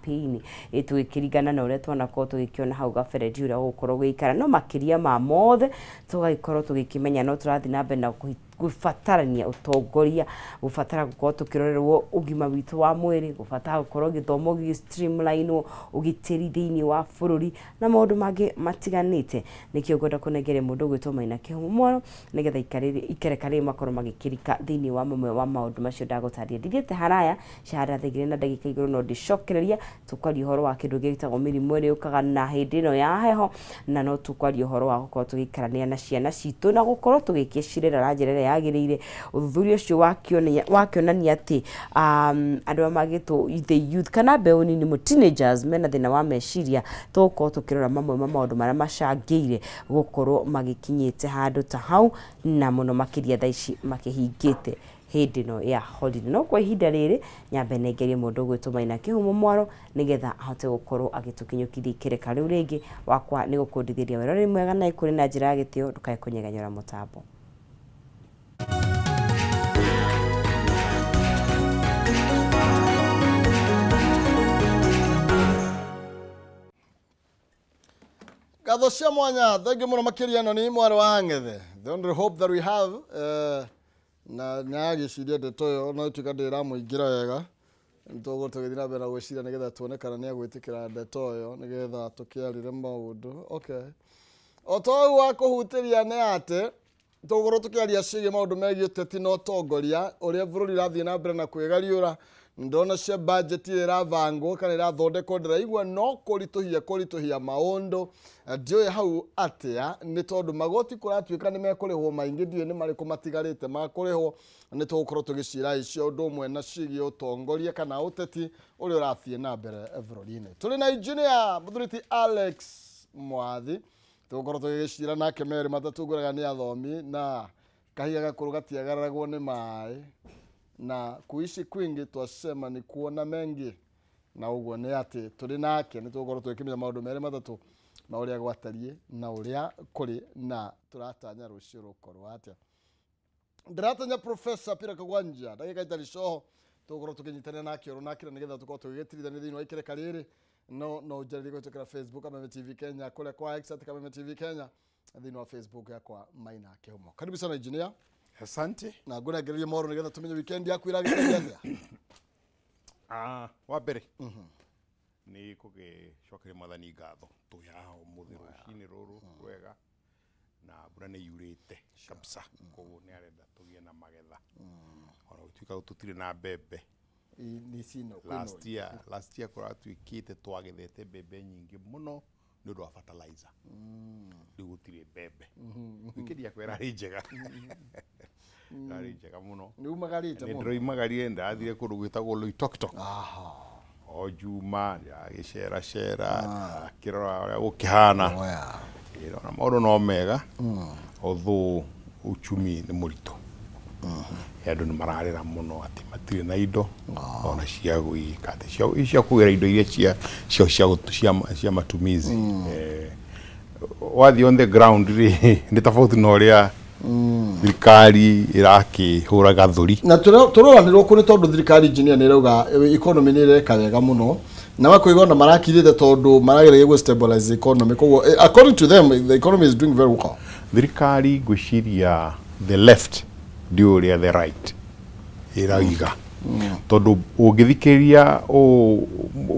campaign tugikirigana na uria twana ko tugikiona hau gabere jura gukorwo gwikara no makiria ma mothe tugagikorwo tugikimenya no turathi na mbere na gufatarania utongoria gufatara gukorwo tukirorerwo ugima witu wa mwiri gufatara gukorwo githomo gi streamline ugitiri thiini wa bururi na maundu mangi matiganite nikio gwenda kunegere mundu gwitwo Maina Kihumo nigetha ikerekare makorwo magikirika thiini wa mamwe wa maundu macio ndagutaria ndithiete haraya shahada thegire na ndagika iguru no ndicokereria tukwaria horo wa kindu gitagwo mirimu iri ukaga na hindi no ya heho na no tukwaria horo wa gukorwo tugikarania na ciana citu na gukorwo tugikishirira ranjirere yagirire uthuthuria ucio wakionania ati andu magitwo the youth kana beoni ni teenagers mena thina wa meciria toko tukirora mamwe maundu maria macangire gukorwo magikinyite handu ta hau na muno makiria thaici makihingite hindi no ya holiday no kwa ihinda riri nyambe nengerie mundu gwitwo Maina Kihumo mwaro nigetha ahote gukorwo agitukinyukithia ikereka riu ringi wakwa ni gukundithiria werori mwega na ikuri na njira ya gitio ndukae kunyeganyora mutambo. Gatho cia mwanya thengi muno makiria no ni mwaro wa Ngethe. The only hope that we have na nyagiciria ndeto yo no tukandira muingira wega ntogo tugithira bera gwicira nigetha tuone kana ni agwitikira ndeto yo nigetha tukiarire maundu. Okay, otogu wa kuhutiria ne ate tugoro tukiaria ciige maundu megie teti no tongoria uria bururi rathie na mbere na kwigariura ndona cia budget iravangwo kana irathondekwo ndiraigua no kurituhia maundu ndio hau atia ni tondu magoti kuratuika ni mekurihwo maingi ndio ni mariko matigarite makurihwo ni tugukorwo tugicira icio undu umwe na cigi utongoria kana uteti uri urathie na mbere bururi-ini. Tuli na engineer Muthuriti Alex Mwathi tugukorwo tugicira nake meri matatunguraga ni athomi na kahiga gakuru gatiagaragwo ni mai na kuishi kwingi twasema ni kuona mengi na uguo ni ati turi nake ni tugukorwo twikimenya maundu meri matatu na uria gwatarie na uria kuri na turatanya rucio rukorwo atia. Ndiratanya Professor Peter Kagwanja ndagika itari coho tugukorwo tukinyitana nake oro nake nigetha tukorwo tugigitirithania thiini wa ikereka riri no jariri gwitukira Facebook Kameme TV Kenya kule kwa X ati Kameme TV Kenya thiini wa Facebook yakwa Maina Kihumo. Karibu sana engineer. Asante. Na ngura ngereria moro nigetha tumenye weekend yaku iragitagia atia. Wa mbere ni kugicokeria mwathani ngatho tuyaho muthi rucini ruru wega na mbura ni yurite kabisa koguo ni arenda tugie na magetha ona gutuika tutire na mbembe ni sino last year kuratuikite twagethete mbembe nyingi muno ni undu wa fertilizer riu gutire mbembe wikiria kwera njega Kari njega muno ni umagarite muno ndiro imagarire ndathire kundu gwitagwo Loitoktok o juma ya gicera kirora uria gukihana na maundu no mega although uchumi ni murito andu ni mararira muno ati matire na indo ona cia gwika ati cia kugira indo iria cia matumizi wathi on the ground ni tofauti na uria thirikari irakihuraga thuri na turoranirwo kuri tondu thirikari engineer ni rauga economy ni ireka wega muno na makuigona marakirite tondu maragereria go stabilize the economy koguo according to them the economy is doing very well. Thirikari gwiciria the left ndio ria the right iraiga tondu ungithikiria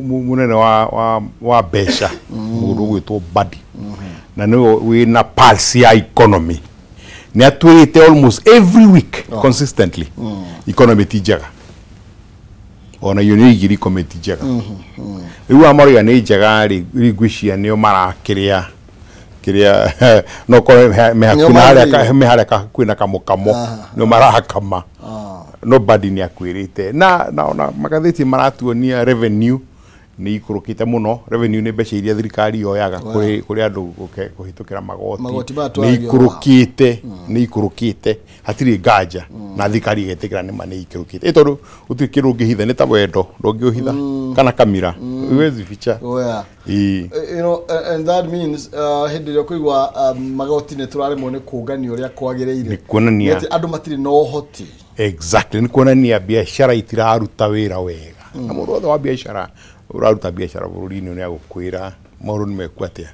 munene wa besha mundu gwitwo Badi na ni wina pulse ya economy ni atwirite almost every week consistently economy tijaga ona yoni igiri committee jaga riu amariga ni jaga ri gwishia nio marakiria no ko mehareka kwina kamukamo no marakama nobody ni akwirite na ona magatheti maratuonia revenue ni ikurukite muno revenue ni mbeca iria thirikari yoyaga kuri andu kuhitukira magoti ni ikurukite hatiri nganja na thirikari igetikira ni mani ikurukite tondu utikira ungihitha ni ta wendo ndungihitha kana kamira iwezi ficha you know and that means hindi kuigwa magoti ni turari mone kungani uria kwagireire ni kuonania andu matiri no hoti exactly ni kuonania biashara itiraruta wira wega na mundu wa biashara uraruta biashara bururi-inĩ nĩ agũkwĩra maũndũ nĩ mekwo atĩa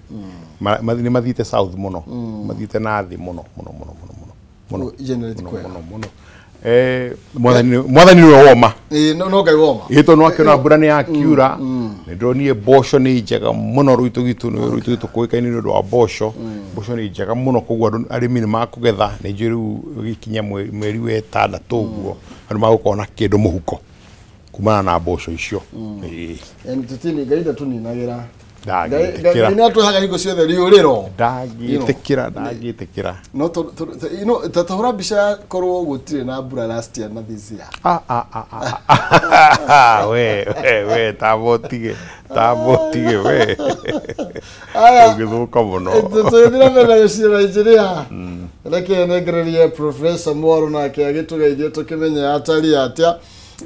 nĩ mathiĩte south mũno mathiĩte na thĩ mũno mwathani nĩwe woma no Ngai woma ĩtwo no akĩona mbura nĩ yakiura nĩ ndonire mboco nĩ njega mũno rũitũ gitu kũĩkaine nĩ ũndũ wa mboco nĩ njega mũno koguo arĩmi nĩ makũgetha nĩ njũĩ rĩu gĩkinya mweri wa ĩtandatũ ũguo andũ magũkorwo na kĩndũ mũhuko kumana na mboco icio tutini Ngai ndatuninagĩra ndagĩtĩkĩra nĩ atũhaga hingo ciothe riũrĩro ndagĩtĩkĩra no tatahũra mbica korwo gũtirĩ na mbura last year na this year we tabotige we ũgĩthũka mũno tũthira mena gũcira injinia reke nengererie Professor Mwaru nake agĩtũgeithie tũkĩmenya atari atĩa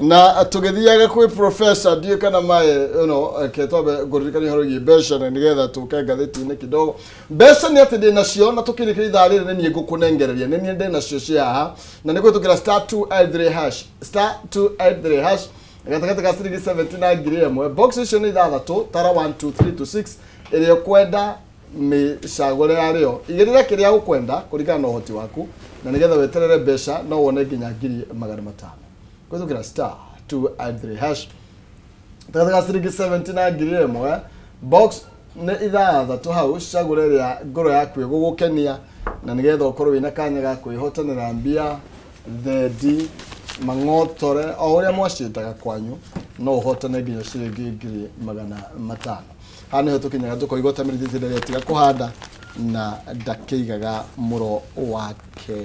na tugithiaga kwĩ Professor ndiye kana mae ketwabe ngũririkania horo gi mbeca na nigetha tũke ngathĩti-inĩ kidogo mbeca nĩ atĩ ndĩna cio na tũkĩrĩkĩra ithaa rĩrĩ nĩ niĩ ngũkũnengereria nĩ niĩ ndĩna cio cia haha na nĩ gwĩtũkĩra *283# gatagatĩ ka ciringi 70 na ngiri ĩmwe box icio nĩ ithathatũ tara 1 2 3 to 6 ĩrĩa ũkwenda mĩcagũre yarĩo igĩrĩra kĩrĩa ũkwenda kũringana na ũhoti waku na nigetha weterere mbeca no wone nginya ngiri 500 gwĩtũkĩra *283# gatagatĩ ka ciringi 70 na ngiri ĩmwe box nĩ ithathatũ hau cagũre ĩrĩa ngoro yaku ĩgũgũkenia na nigetha ũkorwo wĩna kanya ga kwĩhotanĩra mbia thendi mang'otore o ũrĩa mwacitaga kwanyu no ũhotane nginya ciringi ngiri 500 haha nĩho tũkinyaga tũkoigota mĩrithiti rĩrĩa tiga kũhanda na ndakĩigaga mũro wake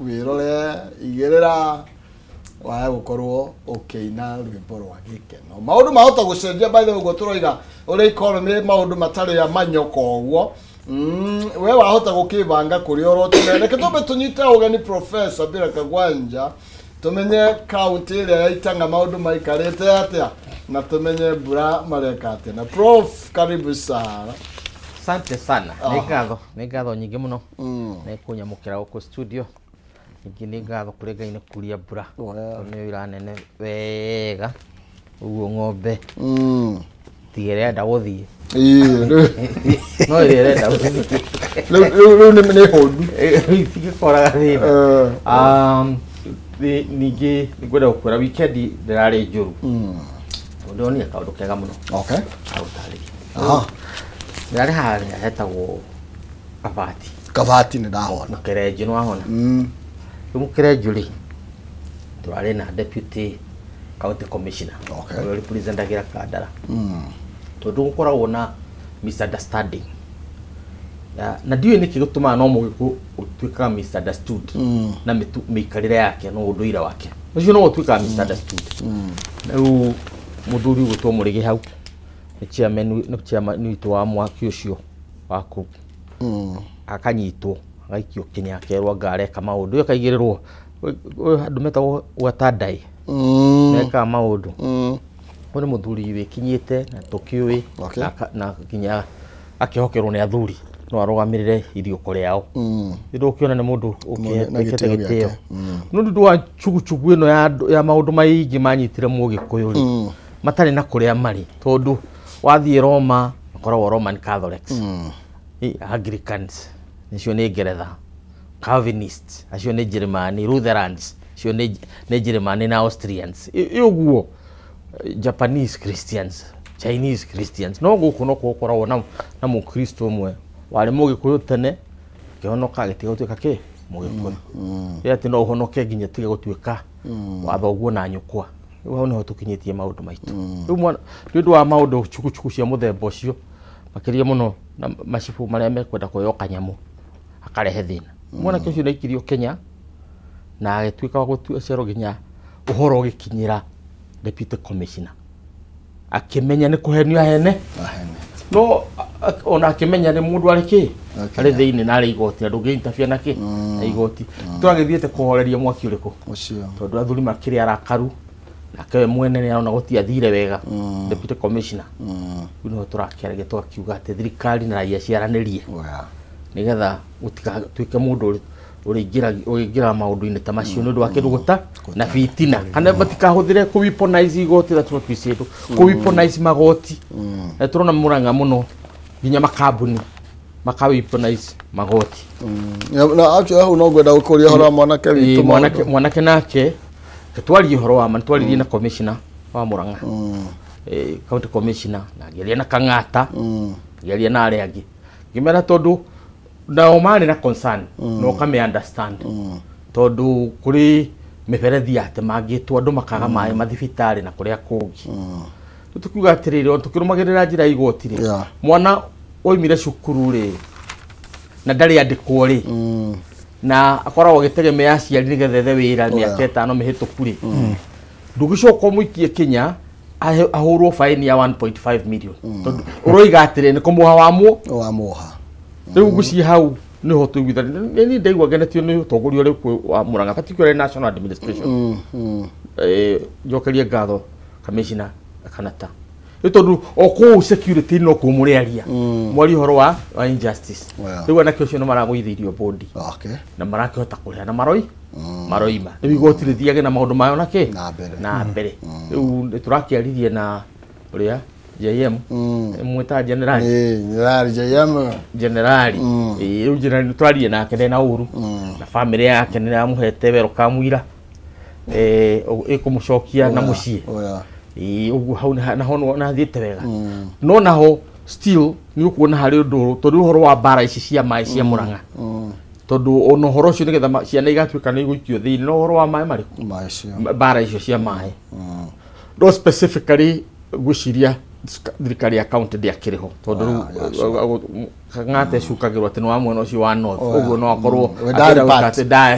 wĩrore igĩrĩra waya gũkorwo ũkĩina rwĩmbo rwa gĩkeno maũndũ mahota gũcenjia by the way ũguo tũroiga ũrĩa economy maũndũ matarĩ amanyoko ũguo we wahota gũkĩbanga kũrĩa ũrotire reke tũmbe tũnyite ũgeni Professor Bira Kagwanja tumenye kaunti ĩrĩa ya Itanga maũndũ maikarĩte atĩa na tumenye mbura mareka atĩa na Prof karibu sana. Asante sana nĩ ngatho nyingĩ mũno nĩ kũnyamũkĩra gũkũ studio ingĩ nĩ ngatho kũrĩ Ngai nĩ kuria mbura nĩ iranene wega ũguo ng'ombe tigĩrĩra ndagũthiĩ no ĩrenda rĩu nĩ hondu tigĩkoraga thĩna ningĩ nĩngwenda gũkwĩra weekend ndĩrarĩ njũru ndonire kaũndũ kega mũno agũtarĩria ndĩrarĩ harĩa hetagwo Kabati nĩ ndahona Mũkĩrenji nĩwahona rĩu Mũkĩrenji-rĩ tũrarĩ na deputy county commissioner ũrĩa representagĩra Kandara tondũ gũkoragwo na misunderstanding na ndiũĩ nĩkĩ gũtũmaga no Mũgĩkũyũ ũtuĩkaga misunderstood na mĩikarĩre yake na ũndũire wake ũcio no ũtuĩkaga misunderstood rĩu mũthuri gũtwo Mũrĩgĩ hau nĩ chairman witũ wa mwaki ũcio wa kũu akanyitwo agaikio Kenya akerwo ngareka maũndũ akaigĩrĩrwo andũ metagwo Watandai meka maũndũ nĩ mũthuri wĩkinyĩte na tũkĩũĩ na nginya akĩhokerwo nĩ athuri no arũgamĩrĩre iriũko rĩao nĩ ũkĩona nĩ mũndũ ũkĩhete gĩtĩo no nĩ ũndũ wa chuguchugu ĩno ya maũndũ maingĩ manyitire Mũgĩkũyũ-rĩ matarĩ na kũrĩa marĩ tondũ wathiĩ Roma makoragwo Roman Catholics Anglicans nicio nĩ Ngeretha Calvinists acio nĩ Njĩrĩmani Lutherans acio nĩ Njĩrĩmani na Austrians ũguo Japanese Christians Chinese Christians no gũkũ no gũkoragwo na Mũkristo ũmwe warĩ Mũgĩkũyũ tene kĩhonoka gĩtiga gũtuĩka Mũgĩkũyũ atĩ no ũhonoke nginya tige gũtuĩka wathoguo na nyũkwa rĩu hau nĩho tũkinyĩtie maũndũ maitũ rĩu nĩ ũndũ wa maũndũ chukuchuku cia mũthemba ũcio makĩria mũno na macibu marĩa mekwenda kuoyo kanyamũ akarehe thĩna mwanake ũcio nĩaikirio Kenya na agĩtuĩka wa gũcerwo nginya ũhoro ũgĩkinyĩra deputy commissioner akĩmenya nĩ kũhenio ahene no ona akĩmenya nĩ mũndũ arĩ arĩ thĩinĩ na arĩ igoti andũ ngĩ-interfere na na igoti tũragĩthiĩte kũhoreria mwaki ũrĩkũ tondũ athuri makĩrĩ arakaru nake we mwene nĩ arona gũtiathire wega deputy commissioner rĩu nĩho tũrakĩarĩria tũgakiuga atĩ thirikari na raia ciaranĩrie nĩgetha gũtigatuĩke mũndũ uringira maundu-ini ta macio nundu wa kindu guta na fitina kana batikahuthire ku weaponize igoti that what we said ku weaponize magoti turona Murang'a muno nginya makambuni weaponize magoti na actually hau no gwenda gukuria horo mwanake witu mwanake nake twari horo wa twari na commissioner wa Murang'a county commissioner na geria na Kang'ata geria na ari angi ngimera tondu nao mari na concern no kame understand tondu kuri miberethi ate mangitwo andu makaga mai mathibitari na kuria kungi tukuga atirire tukirumagirira njira igotire mwana oimire cukuru ri na ndari andikwo ri na akoragwo gitegemea aciari nigethe wira miaka 5 mihituku ri ndugicoka muikie Kenya ahurwo fine ya 1.5 million tondu uroiga atire ni kumuha wamuha riu guci hau niho tuigithania ni ndaigua ngenetio ni utongoria ri wa Murang'a particularly national administration jokerie ngatho commissioner Kanata tondu oku security no kumuriaria mwari horo wa injustice riu anake ucio no maragwithirio bodi na marakihota kuria na maroima riu igotithithiage na maundu mayo nake na mbere riu turakiaririe na uria JM mwita general general riu general twarie nake ndena uru na family yake ni amuhete welcome ira ikumucokia na mucie ugu hau na hono na thiete wega no naho still ni ukuona hari undu tondu horo wa bara ici cia mai cia Murang'a tondu ono horo cio nigetha ciana igatuika ni igukio thini no horo wa mai mariku bara icio cia mai no specifically guciria thirikari ya county ndiakiriho tondu Kang'ata cukagirwo ati no wa mwena ucio wa north uguo no akorwo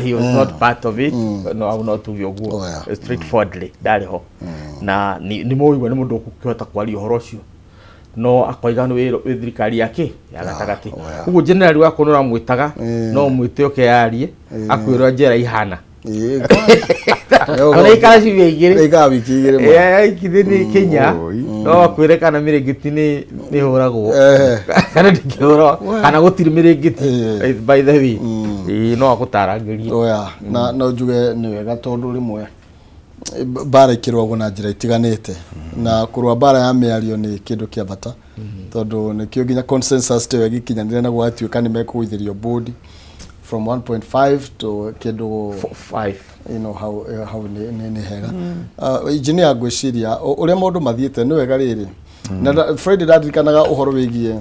he was not part of it no not to go straightforwardly dariho na ni moigwa ni mundu ukihota kwaria horo ucio no akoiga ni thirikari yake ya gatagati uguo general wako no ramwitaga no mwite oke yarie akwirwa njera ihana ona ikaraci igire ikithini Kenya no akwire kana mirigiti ni huragwo kana ndikihurwo kana gutiri mirigiti by the way no agutarangiria na no njuge ni wega tondu rimwe bara ikirwagwo na njira itiganite na kurwa bara ya miario ni kindu kia bata tondu ni kio ginya consensus te gikinyanire na gwatuika ni mekuithirio bodi from 1.5 to kindu 5 you know how ni hega engineer gwiciria uria mundu mathiete ni wega riri na Friday ndadirikanaga uhoro wigie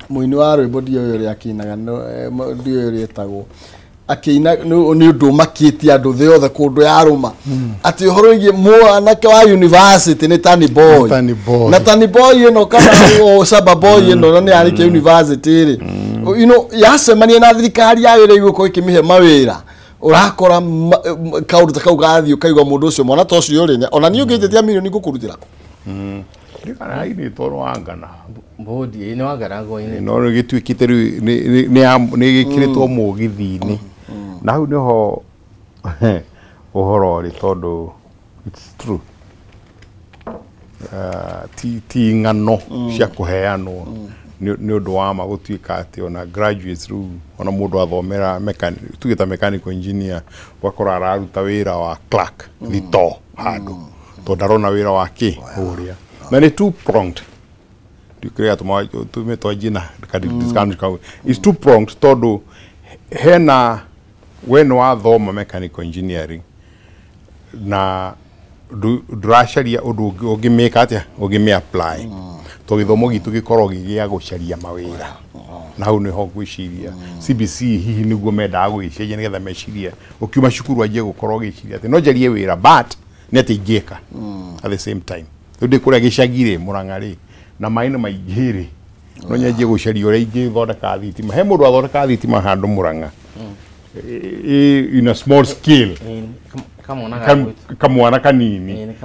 muini wa rwimbo dio uri akinaga dio uri etagwo akina ni undu makitia andu the othe kundu ya ruma ati uhoro wigie mwanake wa university ni Tani Boy na Tani Boy no kana Saba Boy no ni ari ke university ri you know yacemania na thirikari ya wira iguko ikimihe mawira urakora kaundu takau gathio kaigwa mundu ucio mwana to ucio ri ona ni ungijetia milioni ngukurutira ko kana ini toro wangana bodi ni wangana go ini no gituikite ni gikiritwo mugithi-ini na hau niho uhoro ri tondu it's true ti ngano cia kuheanwo ni undu wa ma gutuika ati ona graduates ru ona mundu athomera tugita mechanical engineer wakora araruta wira wa clerk thito handu to ndarona wira wake uria na ni two pronged dikrea tumetwa jina discount is two pronged tondu hena when wa thoma mechanical engineering na dracaria undu ungimeka atia ungime apply to githomo gitu gikorwo gigia gucaria mawira na hau niho gwiciria CBC hihi niguo menda gwicenjia nigetha meciria ukiuma cukuru aje gukorwo giciria ati no njarie wira but ni ati ingeka at the same time ndi kuria gicagire Murang'a ri na maina maingiri no nyaje gucaria uria ingi thondeka thitima he mundu athondeka thitima handu Murang'a in a small scale kamwana kanini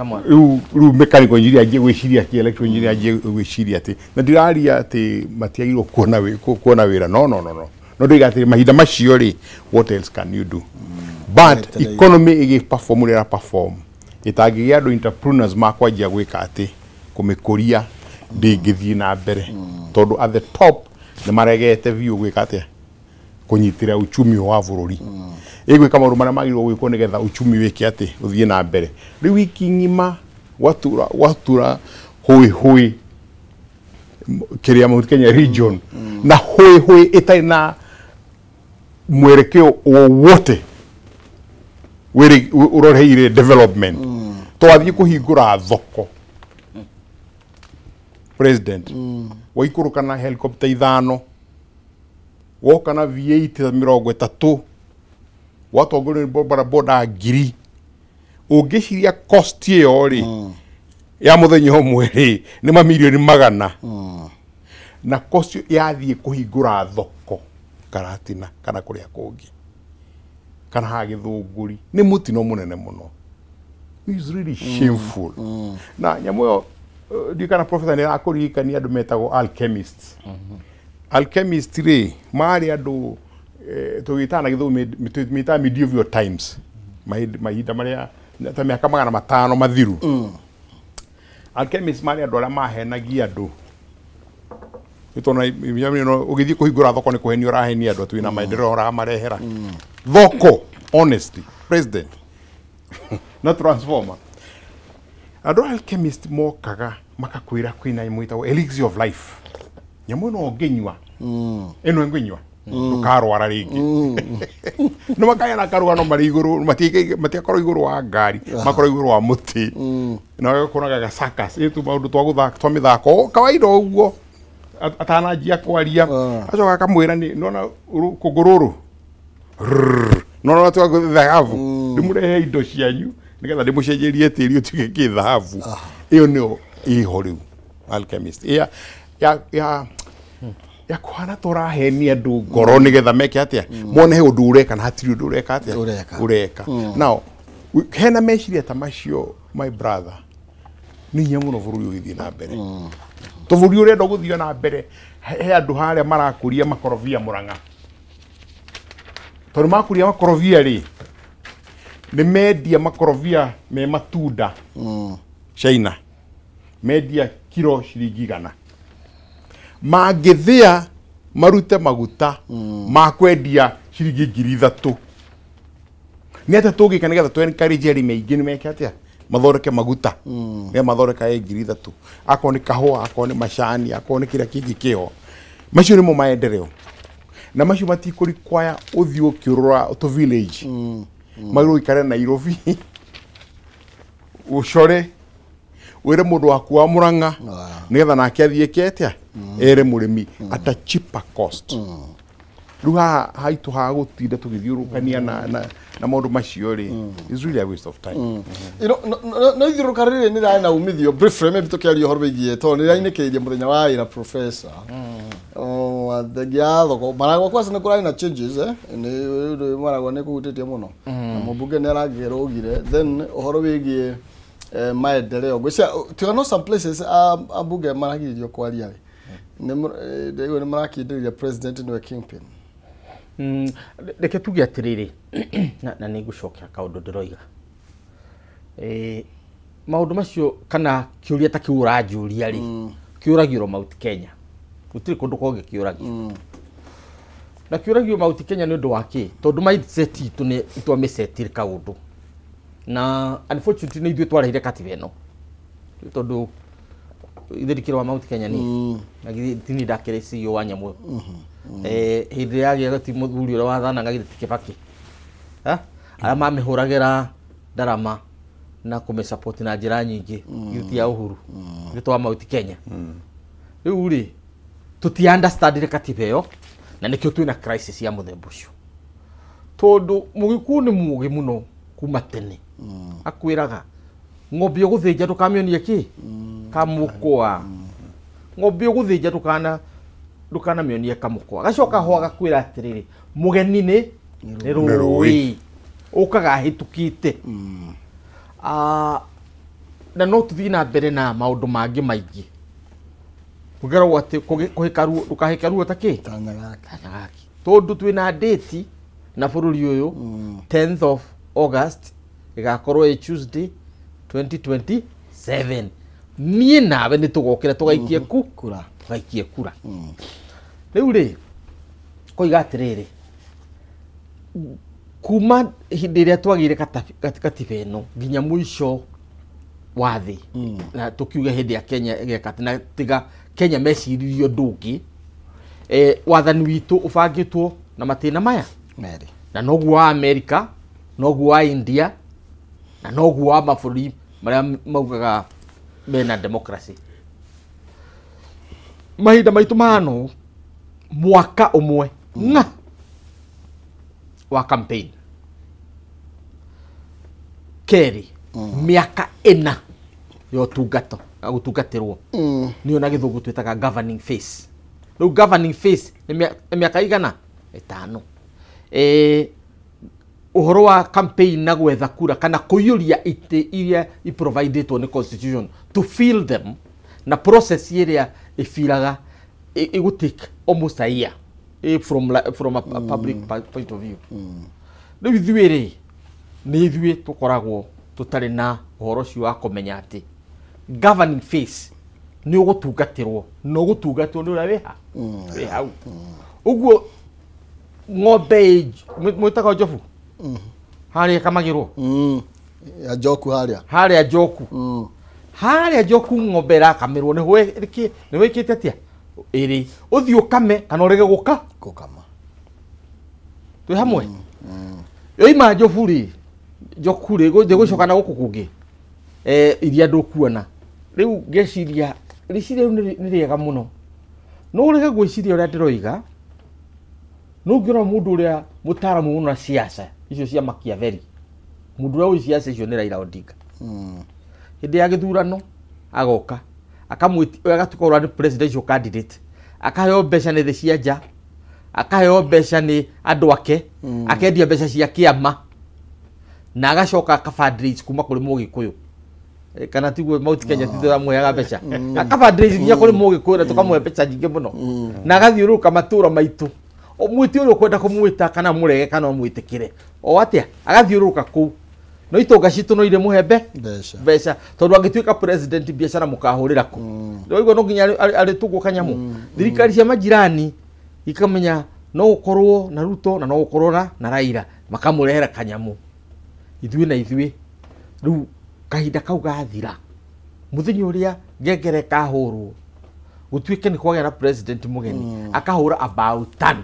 riu mechanical engineer aje gwiciria ki electrical engineer aje gwiciria ati na ndiraria ati matiagirwo kuona wira no ndigati mahinda macio ri what else can you do but economy igi perform itagigia andu entrepreneurs makwanjia gwika ati kumikuria ndingithii na mbere tondu at the top ni maregete view gwika ati kunyitira uchumi wa bururi igwe kama rumana magiro gwiko nigetha uchumi wiki ati uthie na mbere ri wiki ngima watura hui kiria Mount Kenya region na hui itaina mwerekeo wowote wiri uroreire development twathie kuhingura thoko president waikuruka na helicopter 5 woka na V8 30 watongore boda ngiri ungiciria cost iyo ri ya muthenya umwe ri ni mamilioni magana na cost yathie kuhingura thoko karatina kana kuria kungi kana ha githunguri ni mutino munene muno. It's really shameful. Na nyamuyo dikana professor ni akurikania andu metagwo alchemists. Alchemist ri mari andu tugitana githumi mita medieval times mahinda maria ta miaka 500 mathiru. Alchemist mari andu aria mahenagia andu itona no ugithie kuhingura thoko ni kuheni uraheni andu twina maendeleo ora marehera thoko honestly president na transformer andu alchemist mokaga makakwira kwina imwita elixir of life nyamu no nginywa eno nginywa tukarwara ringi no makaya na karuga no mari iguru matiakoro iguru wa ngari makoro iguru wa muti na kunaga gasakas itu maundu twa guthaka twa mithako kawaida uguo atanajia kwaria acoka akamwira ni nona kugururu nona twa guthahavu ndimurehe indo cianyu nigetha ndimucenjerie tiri utige kithahavu iyo nio iho riu alchemist ya kwana turahenia andu ngoro nigetha meke atia mone he undu ureka na hatiri undu ureka atia ureka now hena meciria ta macio my brother ni nyamu no bururi ugithie na mbere to bururi urenda guthio na mbere he andu haria marakuria makorobia Murang'a tondu makuria makorobia ri ni media makorobia me matunda China media kilo shilingi 100 magithia marute maguta makwendia shilingi 3,000 ni ata tugika nigetha twen encourage ari maingi ni meke atia mathoreke maguta ne mathoreka 3,000 ako ni kahua ako ni mashani ako ni kira kingi kiho macio ni mo maendeleo na macio matikuri kwaya uthio kiurura to village magiro ikare Nairobi ucore wire mundu waku wa Murang'a nigetha nake athie ketia ere murimi at a cheaper cost ruha haitu ha gutinda tugithiurukania na maundu macio ri is really a waste of time. No ithirukarire ni rai na umithio briefly maybe tukiario horo bigie to ni rai nekeire muthenya wa ira professor athegia thoko marago kwa sene kurai na changes ni marago ne kugutitie muno na mubunge ni aragero ugire then horo bigie maendeleo gwicia tigano some places abunge maragirio kwaria ni marakindiria president ni kingpin reke tuge atiriri na ni gucokia kaundu ndiroiga maundu macio kana kiuria ta kiura njuria ri kiuragiro Mount Kenya gutiri kundu konge kiuragio na kiuragio Mount Kenya ni undu waki tondu mindset itu ni itwa mesetire kaundu na unfortunately ni ithuĩ twarehire katiba ĩno tondu itherikĩro wa Mount Kenya ni na tini ndakĩrĩ CEO wa nyamũ hĩndĩ yagĩa gati mũthuri ũrĩa wathanaga githĩ Kibaki arĩa mamĩhũragĩra ndarama na kũmĩsupport na njĩra nyingĩ youth ya Uhuru itũ wa Mount Kenya rĩu rĩ tũti understand katiba ĩyo na nĩkĩo twĩna crisis ya mũthemba ũcio tondu Mũgĩkũyũ nĩ mũũgĩ mũno kuma tene akwĩraga ng'ombe ũgũthĩnja ndũkamĩonie kĩ kamũkwa ng'ombe ũgũthĩnja ndũkanamĩonie kamũkwa gacoka ho agakwĩra atĩrĩrĩ mũgeni nĩ rũĩ ũkaga hĩtũkĩte na no tũthiĩ na mbere na maũndũ mangĩ maingĩ kugerwo atĩ ndũkahĩka ruo ta kĩ tanya gaki tondu twĩna date na bũrũri ũyũ 10th of August igakorwo Tuesday 2027 nie nawe ni tugokira tugaikie kura tugaikie kura riu ri koiga atiriri kuma hindi ria twagire katiba ino nginya muico wa thi na tukiuga hindi ya Kenya gekatina tiga Kenya meciririo ndungi wathani witu ubangitwo na matina maya Meri na noguo wa America noguo wa India na noguo wa mabũrũri maria maugaga mena democracy mahinda maitu mano mwaka umwe nga wa campaign keri miaka 4 yo tungato agutungatirwo niyo na githungu twitaga governing phase no governing phase ni miaka igana 5 uhoro wa campaign na gwetha kura kana kuyuria ite iria i provided on the constitution to fill them na process iria ifiraga it would take almost a year from a public point of view no ithuire ni ithuire tukoragwo tutari na uhoro cio wa kumenya ati governing phase ni ugutungatirwo no gutungatwo ni uria we hau uguo ng'ombe mwitaga njofu haria kamagirwo ya Njoku haria Njoku ng'ombe rakamirwo ni wikite atia iri uthio kame kana urege gukama twi hamwe yoima Njofu ri Njoku ri gucokana guku kungi iria ndukuona riu ngeciria riciria ni riega muno no urege gwiciria uria ndiroiga no ngira mundu uria mutaramu muno na siasa icio cia Machiavelli mundu uria wi siasa icio ni Raila Odinga hindi ya githurano agoka akamwiti agatukorwa ni presidential candidate akaheo mbeca ni cia nja akaheo mbeca ni andu ake akendia mbeca cia kiama na agacoka akafundraise kuma kuri Mugikuyu kana tiguo Mount Kenya tithira mweaga mbeca akafundraise nginya kuri Mugikuyu na tukamwe mbeca nyingi muno na agathiuruka matura maitu omwiti uyu kwenda kumwita kana murege kana omwitikire o atia agathiuruka ku no itonga citu no ire muhembe mbeca tondu angituika president biacara mukahurira ku no igo no nginya ari tugu kanyamu thirikari cia majirani ikamenya no ukorwo na Ruto na no ukorwo na Raila makamurehera kanyamu ithui riu kahinda kau gathira muthenya uria ngengere kahurwo gutuike ni kwagera president mugeni akahura about 10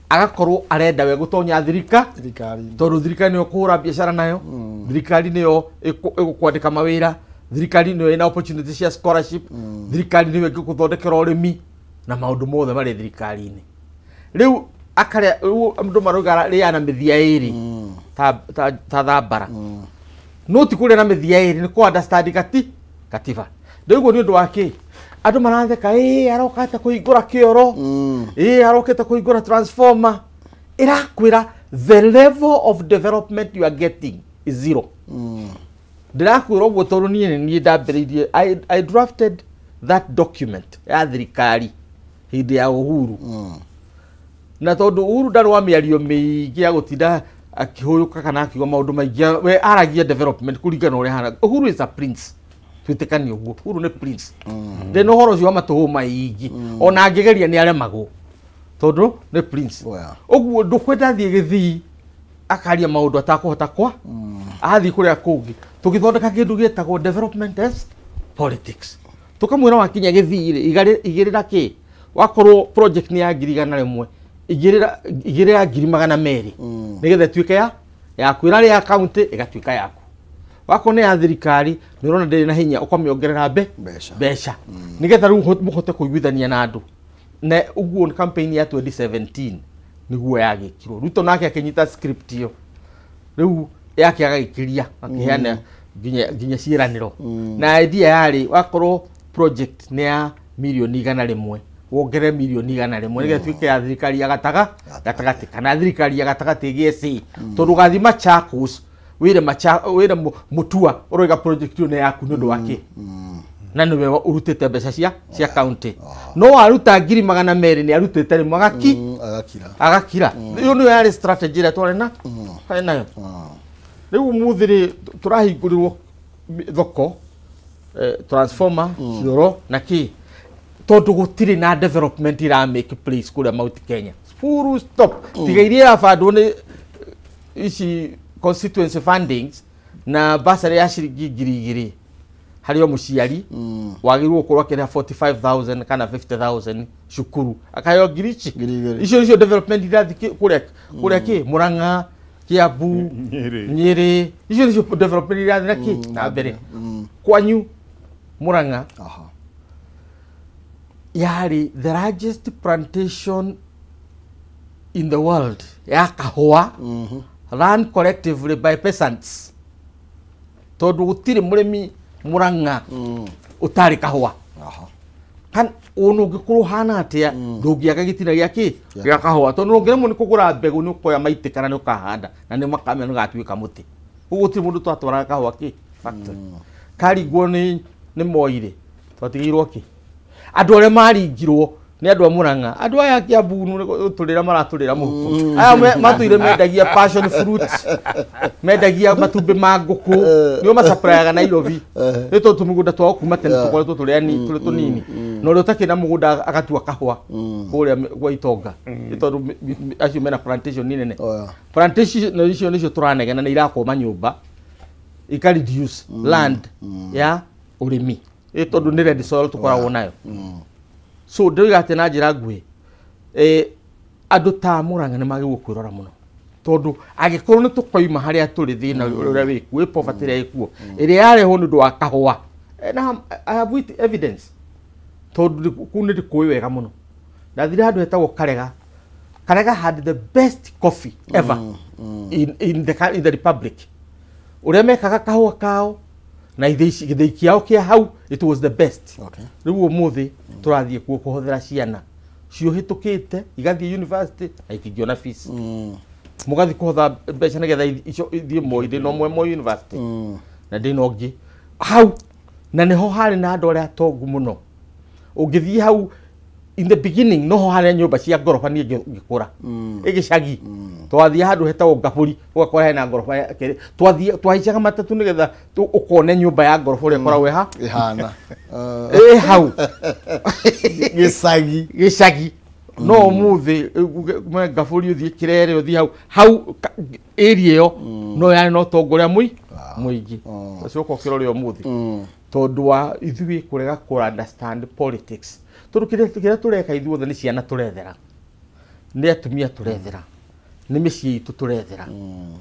agakorwo arenda we gutonya thirikari tondu thirikari niyo kuhura biacara nayo thirikari niyo igukwandika mawira thirikari niyo ina opportunity cia scholarship thirikari niyo igukuthondekera urimi na maundu mothe mari thirikari-ini riu akaria andu marugara riana mithia iri ta thambara no tikuria na mithia iri ni ku understand katiba ndio ni undu wake andu maratheka arokata kuigura kioro aroketa kuigura transformer irakwira the level of development you are getting is zero ndirakwira uguo tondu ni ndambiririe I drafted that document ya thirikari hindi ya Uhuru na tondu Uhuru ndari wa miario miingi ya gutinda akihuyuka kana akiuga maundu maingi we aragia development kuringana uria hana Uhuru is a prince twitikani uguo Uhuru ni prince then uhoro cio matuhu maingi ona angigeria ni aremagwo tondu ni prince uguo ndukwenda thie githii akaria maundu atakuhota kwa athi kuria kungi tugithondeka kindu gietagwo development as politics tukamwira wakinya githii igirira ki wakorwo project ni ya 100 igirira 200 nigetha tuike ya kwira ri account igatuika yaku wako ne ya thirikari ni rona ndiri na hinya ukamiongerera mbeca nigetha riu muhote kuiguithania na andu na uguo campaign ya 2017 niguo yagikirwo Ruto nake akinyita script iyo riu yake agagikiria akiheana ginya ciraniro na idea yari wakorwo project ni ya milioni 100 wongere milioni 100 nigetha tuike ya thirikari ya gatagati kana thirikari ya gatagati gesi tondu gathima Machakos wire mutua uroiga project yo ne yaku nundu wake na niwe urutite mbeca cia county no aruta 200 ni arutite rimwe agakira iyo niyo yari strategy ira twarena nayo riu muthiri turahingurirwo thoko transformer cioro na ki tondu gutiri na development ira make place kuria Mount Kenya full stop tiga iria abandwo ni ici constituency fundings na basari ya ciringi 2,000 hari o muciari wagirwo gukorwo akira 45,000 kana 50,000 cukuru akayo ngirici icio nicio development irathi kuria ki Murang'a Kiambu Nyeri icio nicio development irathi na ki na mbere kwanyu Murang'a yari the largest plantation in the world ya kahua run collectively by peasants tondu gutire murimi Murang'a utari kahua kan ono ngikuru hana atia ndungiaga gitina giaki gia kahua tondu ngiremo ni kugura mbegu ni ukoya maite kana ni ukahanda na ni makamya ni gatuika muti gutire mundu twatwara kahua ki factory karigwo ni moire twatigirwo ki andu aria maringirwo ni andu a Murang'a andu aya Kiambu turira maraturira muhuko aya matuire mendagia passion fruit mendagia matumbe ma nguku nio masupplyaga Nairobi nito tumugunda twa kuma tene tukoretwo turiani turi tunini no ri utakina mugunda agatua kahua kuria gwa Itonga tondu acio mena plantation nene plantation icio nicio turanegena na irakoma nyumba ika reduce land ya urimi tondu ni red soil tukoragwo nayo so ndiga ati na njira ngui andu ta Murang'a ni magirwo kwirora muno tondu agikorwo ni tukoima haria turi thina uria wiku wi poverty ria ikuo iria yareho ndu wa kahua na I have evidence tondu kuni ndikui wega muno na thira andu etagwo Karega had the best coffee ever in the republic uria mekaga kahua kao na ithei kiao kia hau it was the best riu umuthi turathie kuo kuhuthira ciana cio hitukite igathie university na ikingiona fees mugathi kuhutha mbeca nigetha icio ithie moide no mwe mo university na ndinongi hau na niho hari na andu aria atongu muno ungithie hau in the beginning no hari nyumba cia ngorofa ni ngikura igicagi twathie handu hetagwo Ngaburi ugakora hena ngorofa twathie twaicaga matatu nigetha ukone nyumba ya ngorofa uria koragwo ihana hau gicagi no muthi Ngaburi uthie Kirere uthie hau area yo no yani no tongoria muingi ucio ko kirori muthi tondu wa ithui kurega ku understand politics tondu kire tureka ithuothe ni ciana turethera ni atumia turethera ni micii itu turethera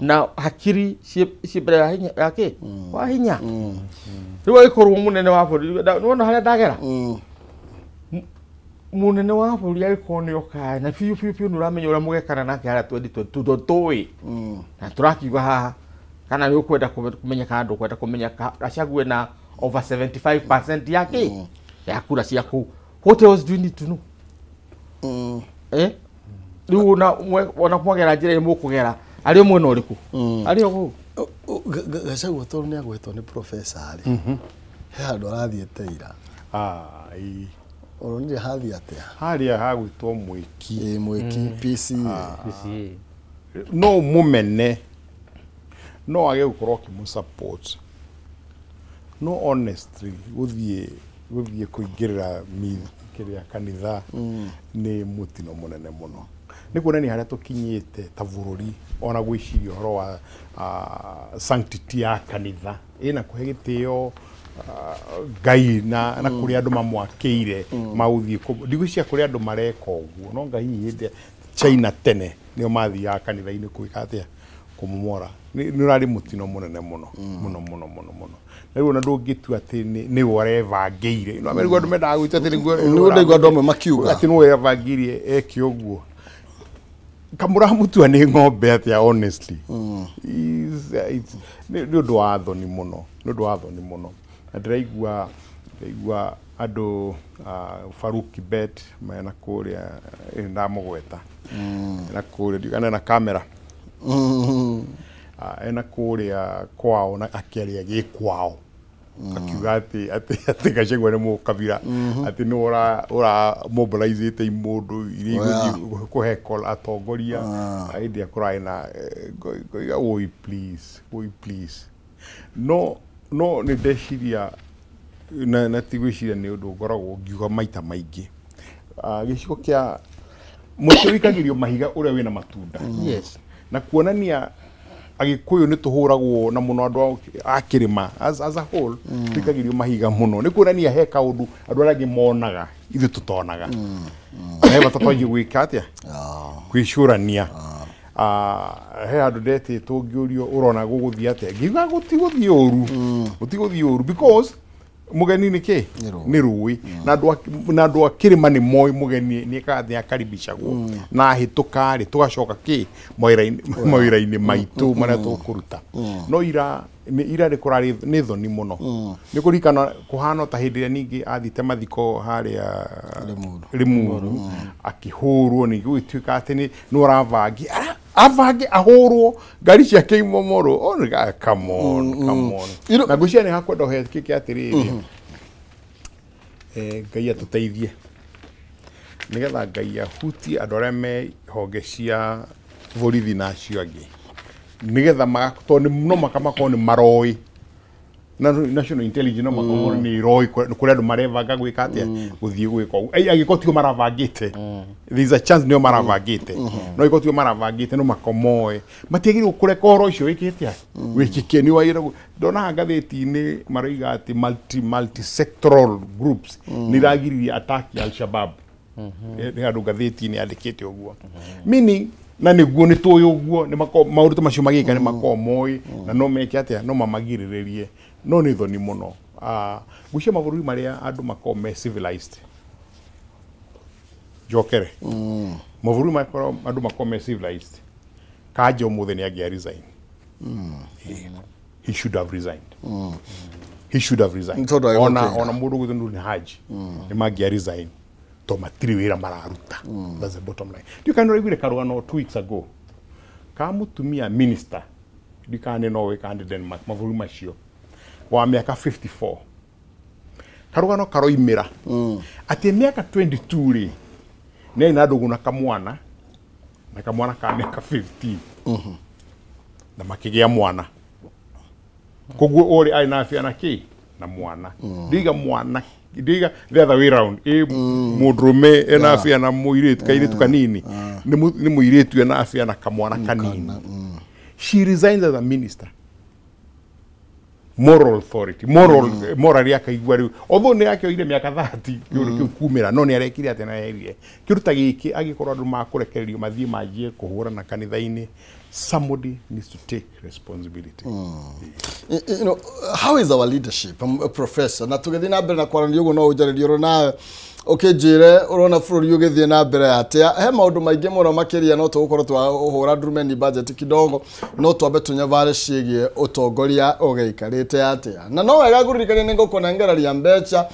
na hakiri ci mbere ya ki wa hinya riu ikorwo munene wa buri nona haria ndagera munene wa buri agikorwo ni oka na fiu nuramenya uria mugekana nake haria 2022 toi na turakiuga haha kana ni ukwenda kumenya kana ndukwenda kumenya Gachagua na over 75% yake ya kura cia ku what else do you need to know riu ona kwagera njira imu kugera ari mwena uriku ari ogu Gachagua tondu ni agwetwo ni professor ari he andu arathiete ira uronire hathia atia haria hagwitwo mwiki PC no mumene no age gukorwo kimusupport no honestly guthie kuingirira kiria kanitha ni mutino munene muno ni kuonania haria tukinyite ta bururi ona gwiciria horo wa sanctity ya kanitha ina kuhe gitio Ngai na kuri andu mamwakiire mauthie ndigwicia kuri andu mareka uguo no Ngai hinde China tene nio mathia kanitha-ini kuika atia kumumora ni urari mutino munene muno riu na ndungitua ati ni whatever ngeire no amerigo andu mendaga gwita ati ni ndaigua andu amwe makiuga ati no whatever ngirie eki uguo kamuramutua ni ng'ombe atia honestly ni undu wa thoni muno na ndiraigua andu Faruki Bet mena kuria ndamugweta na kuria ndigana na kamera ena kuria kwao na akiaria gikwao akiuga ati Gachagua ni mukabira ati ni ora mobilize imundu iri kuhekol atongoria aidi akurai na oi please no ni ndeciria na tigwiciria ni undu ngoragwo ngiuga maita maingi gicigo kia muti wikagirio mahiga uria wina matunda Yes. na kuonania agikuyu ni tuhuragwo na muno andu akirima as a whole wikagirio mahiga muno ni kuonania he kaundu andu aria monaga ithu tutonaga he bata twanji gwika atia kwicurania he andu ndeti tungiurio urona guguthia atia ngiuga gutiguthia uru because mugeni ni ki ni rui na andu akirima ni moi mugeni ni kathi akaribicagwo na hituka tugacoka ki mawira-ini maitu maria tukuruta no ira ni kurari ni thoni muno ni kurikana kuhana ta hindi ya ningi athite mathiko haria Limuru akihurwo ni gwituika ati ni uravangi ahurwo ngari ciake imomoro on come on na gucia ni hakwenda he kiki atiriri ngai atuteithie nigetha ngai ahutie andu aria me honge cia borithi na acio angi nigetha magakorwo no makamakorwo ni maroi na national intelligence no makorwo ni roi kuri andu marevanga gwika atia guthie gwika agikotio maravangite there is a chance no maravangite no igotio maravangite no makomoe matiagirwo kureka horo icio wikite wikike ni waira ndona ngatheti-ini maraiga ati multi sectoral groups ni ragiriria attack ya al-Shabab ni andu ngatheti-ini andikite uguo meaning na niguo ni tuyo uguo ni maundu macio magika ni makomoi na no meke atia no mamagirirerie no ni thoni muno gucia mabũrũri maria andu makome civilized jokere mabũrũri maria andu makome civilized kajo muthe ni agia resign he should have resigned ona mundu guthu ni haji ni magia resign to matiri wira mararuta that's the bottom line you can read karugano 2 weeks ago ka mutumia minister dikane no we kandi Denmark mabũrũri macio wa miaka 54 karugano karoimira ati miaka 22 ri ne na ndugu na kamwana ka miaka 15 na makigia mwana koguo ori ai na afia na ki na mwana diga the other way round mudrume ena afia na muiretu kairitu kanini ni muiretu ena afia na kamwana kanini she resigns as a minister moral authority moral yake igwari although ni yake ile miaka 30 yuri kumira no ni arekire atena yerie kiruta giki agikorwo andu makurekererio mathie majie kuhura na kanitha-ini somebody needs to take responsibility you know how is our leadership? I'm a professor na tugethi na mbere na kwaranio ugo no ujaririo rona jire urona bũrũri ũgĩthie na mbere atia he maũndũ maingĩ mũno makĩria no tũgũkorwo twahũra ndurumeni budget kidogo no twambe tunyavare ciĩgiĩ ũtongoria ũgĩikarĩte atia na no wega ngũririkania nĩ ngũkũnengeraria mbeca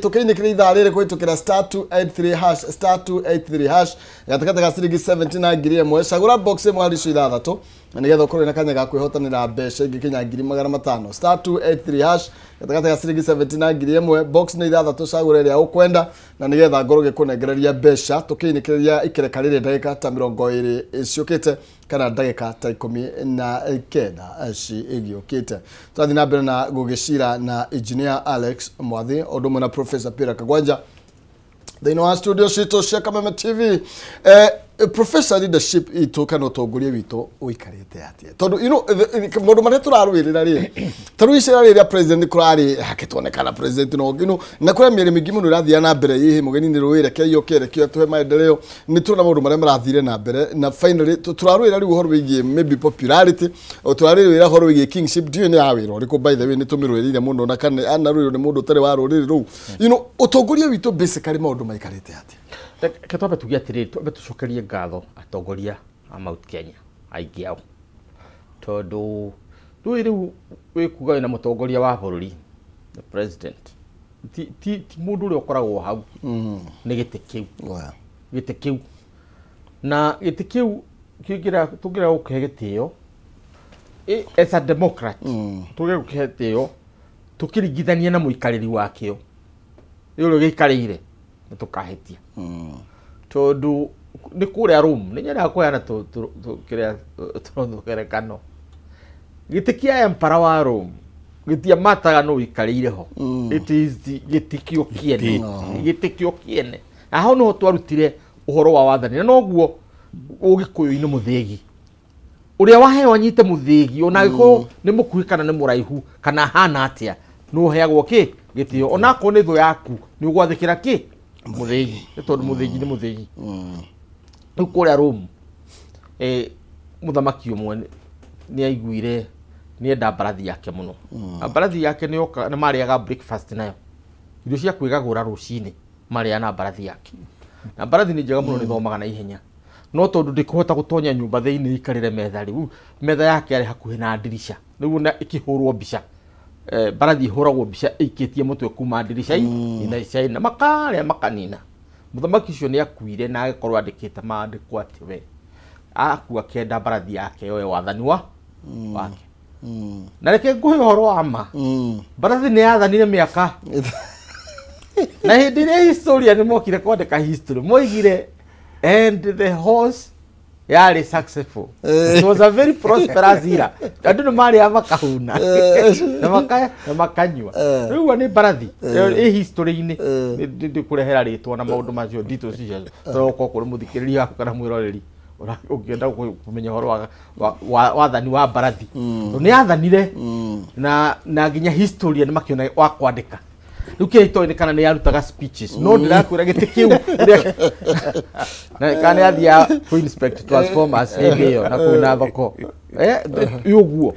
tukiinikira ithaa rĩrĩ kũhĩtũkĩra *283# gatagatĩ ga ciringi 70 na ngiri ĩmwe cagũra box ĩmwe harĩ icio ithathatũ na nigetha ũkorwo na kanya ga kwĩhotanĩra mbeca ingĩkinya ngiri 500 *283# gatagatĩ ga ciringi 70 na ngiri ĩmwe box nĩ ithathatũ cagũra ĩrĩa ũkwenda na nigetha ngorwo gĩkũnengereria mbeca tukiinikĩrĩria ikereka rĩrĩ ndagĩka ta 20 ciũkĩte kana ndagĩka ta 19 ciũkĩte twathi na mbere na gũgĩcira na engineer Alex Mwathi ũndũ mũna Professor Peter Kagwanja thĩinĩ wa studio citũ cia Kameme TV professor leadership itu kana ũtongoria witũ ũikarĩte atia tondu you know mũndũ marĩa tũrarũĩrĩra rĩ tarũ icera rĩrĩa president kũrarĩ hakĩtuonekana president no you know na kũrĩa mĩeri mĩingĩ mũno ĩrathiĩ na mbere hihi mũgeni nĩ rũĩre kĩo tuhe maendeleo nĩ tũrona maũndũ marĩa marathire na mbere na finally tũrarũĩra rĩu ũhoro wĩgiĩ maybe popularity tũrarũĩra ũhoro wĩgiĩ kingship ndiũ nĩ ya wĩra ũrĩkũ by the way nĩ tũmĩrũĩrĩire mũno na kana anarũĩrwo nĩ mũndũ ũtarĩ wa rũrĩrĩ rũu you know ũtongoria witũ basically maũndũ maikarĩte atia Ketwambe tuge atĩrĩrĩ twambe tũcokerie ngatho atongoria a Mount Kenya aingĩ ao tondũ rĩu wĩkuga wĩna mũtongoria wa bũrũri the president ti mũndũ ũrĩa ũkoragwo hau nĩ gĩtĩ kĩu na gĩtĩ kĩu tũngĩra gũkĩhe gĩtĩo as a democrat tũngĩra gũkĩhe gĩtĩo tũkĩringithania na mũikarĩri wakĩo ũrĩa gĩikarĩire tukahetia tondu ni kuria room ni nyenda kuya kiria tukerekano gitikia empara wa room gitia mataga no ikarire ho it is gitikio kiene aho no twarutire uhoro wa wathani na noguo ugikuyu-ini muthigi uria waheo anyite muthigi ona giko ni mukui kana ni muraihu kana hana atia no heagwo ki gitio ona ko ni thu yaku ni ugwathikira ki muthigi tondu muthigi ni muthigi riu kuria Rome muthamaki umwe ni aiguire ni enda mbarathi yake muno mbarathi yake ni oka ni mariaga breakfast nayo irio cia kwigagura rucini maria na mbarathi yake na mbarathi ni njega muno ni thomaga na ihenya no tondu ndikuhota gutonya nyumba thiini ikarire metha riu metha yake ari hakuhi na dirisha riu na ikihurwo mbica mbarathi ihuragwo mbica ikitie mutwe kuma dirisha ina ciana makaria makanina muthamaki ucio ni akuire na agikorwo andikite maandiko ati we akua kenda mbarathi yake yoe wathani wake na reke nguhe horo wa ma mbarathi ni yathanire miaka na hindi ria historia ni mokire kwandika history moigire and the horse yari successful. It was a very prosperous era. Andu ni mari amakahuna na makanywa riu ni mbarathi history-ini ndi kurehera ritwa na maundu macio ndito cia toko kuri muthikiriria kana mwiroreri ukienda kumenya horo wa wathani wa mbarathi ni yathanire na nginya history ni makiona wa kwandika riu kitoini kana ni yarutaga speeches no ndirakwira giti kiu na kana yathia ku inspect transformers hiyo na kuna thoko uguo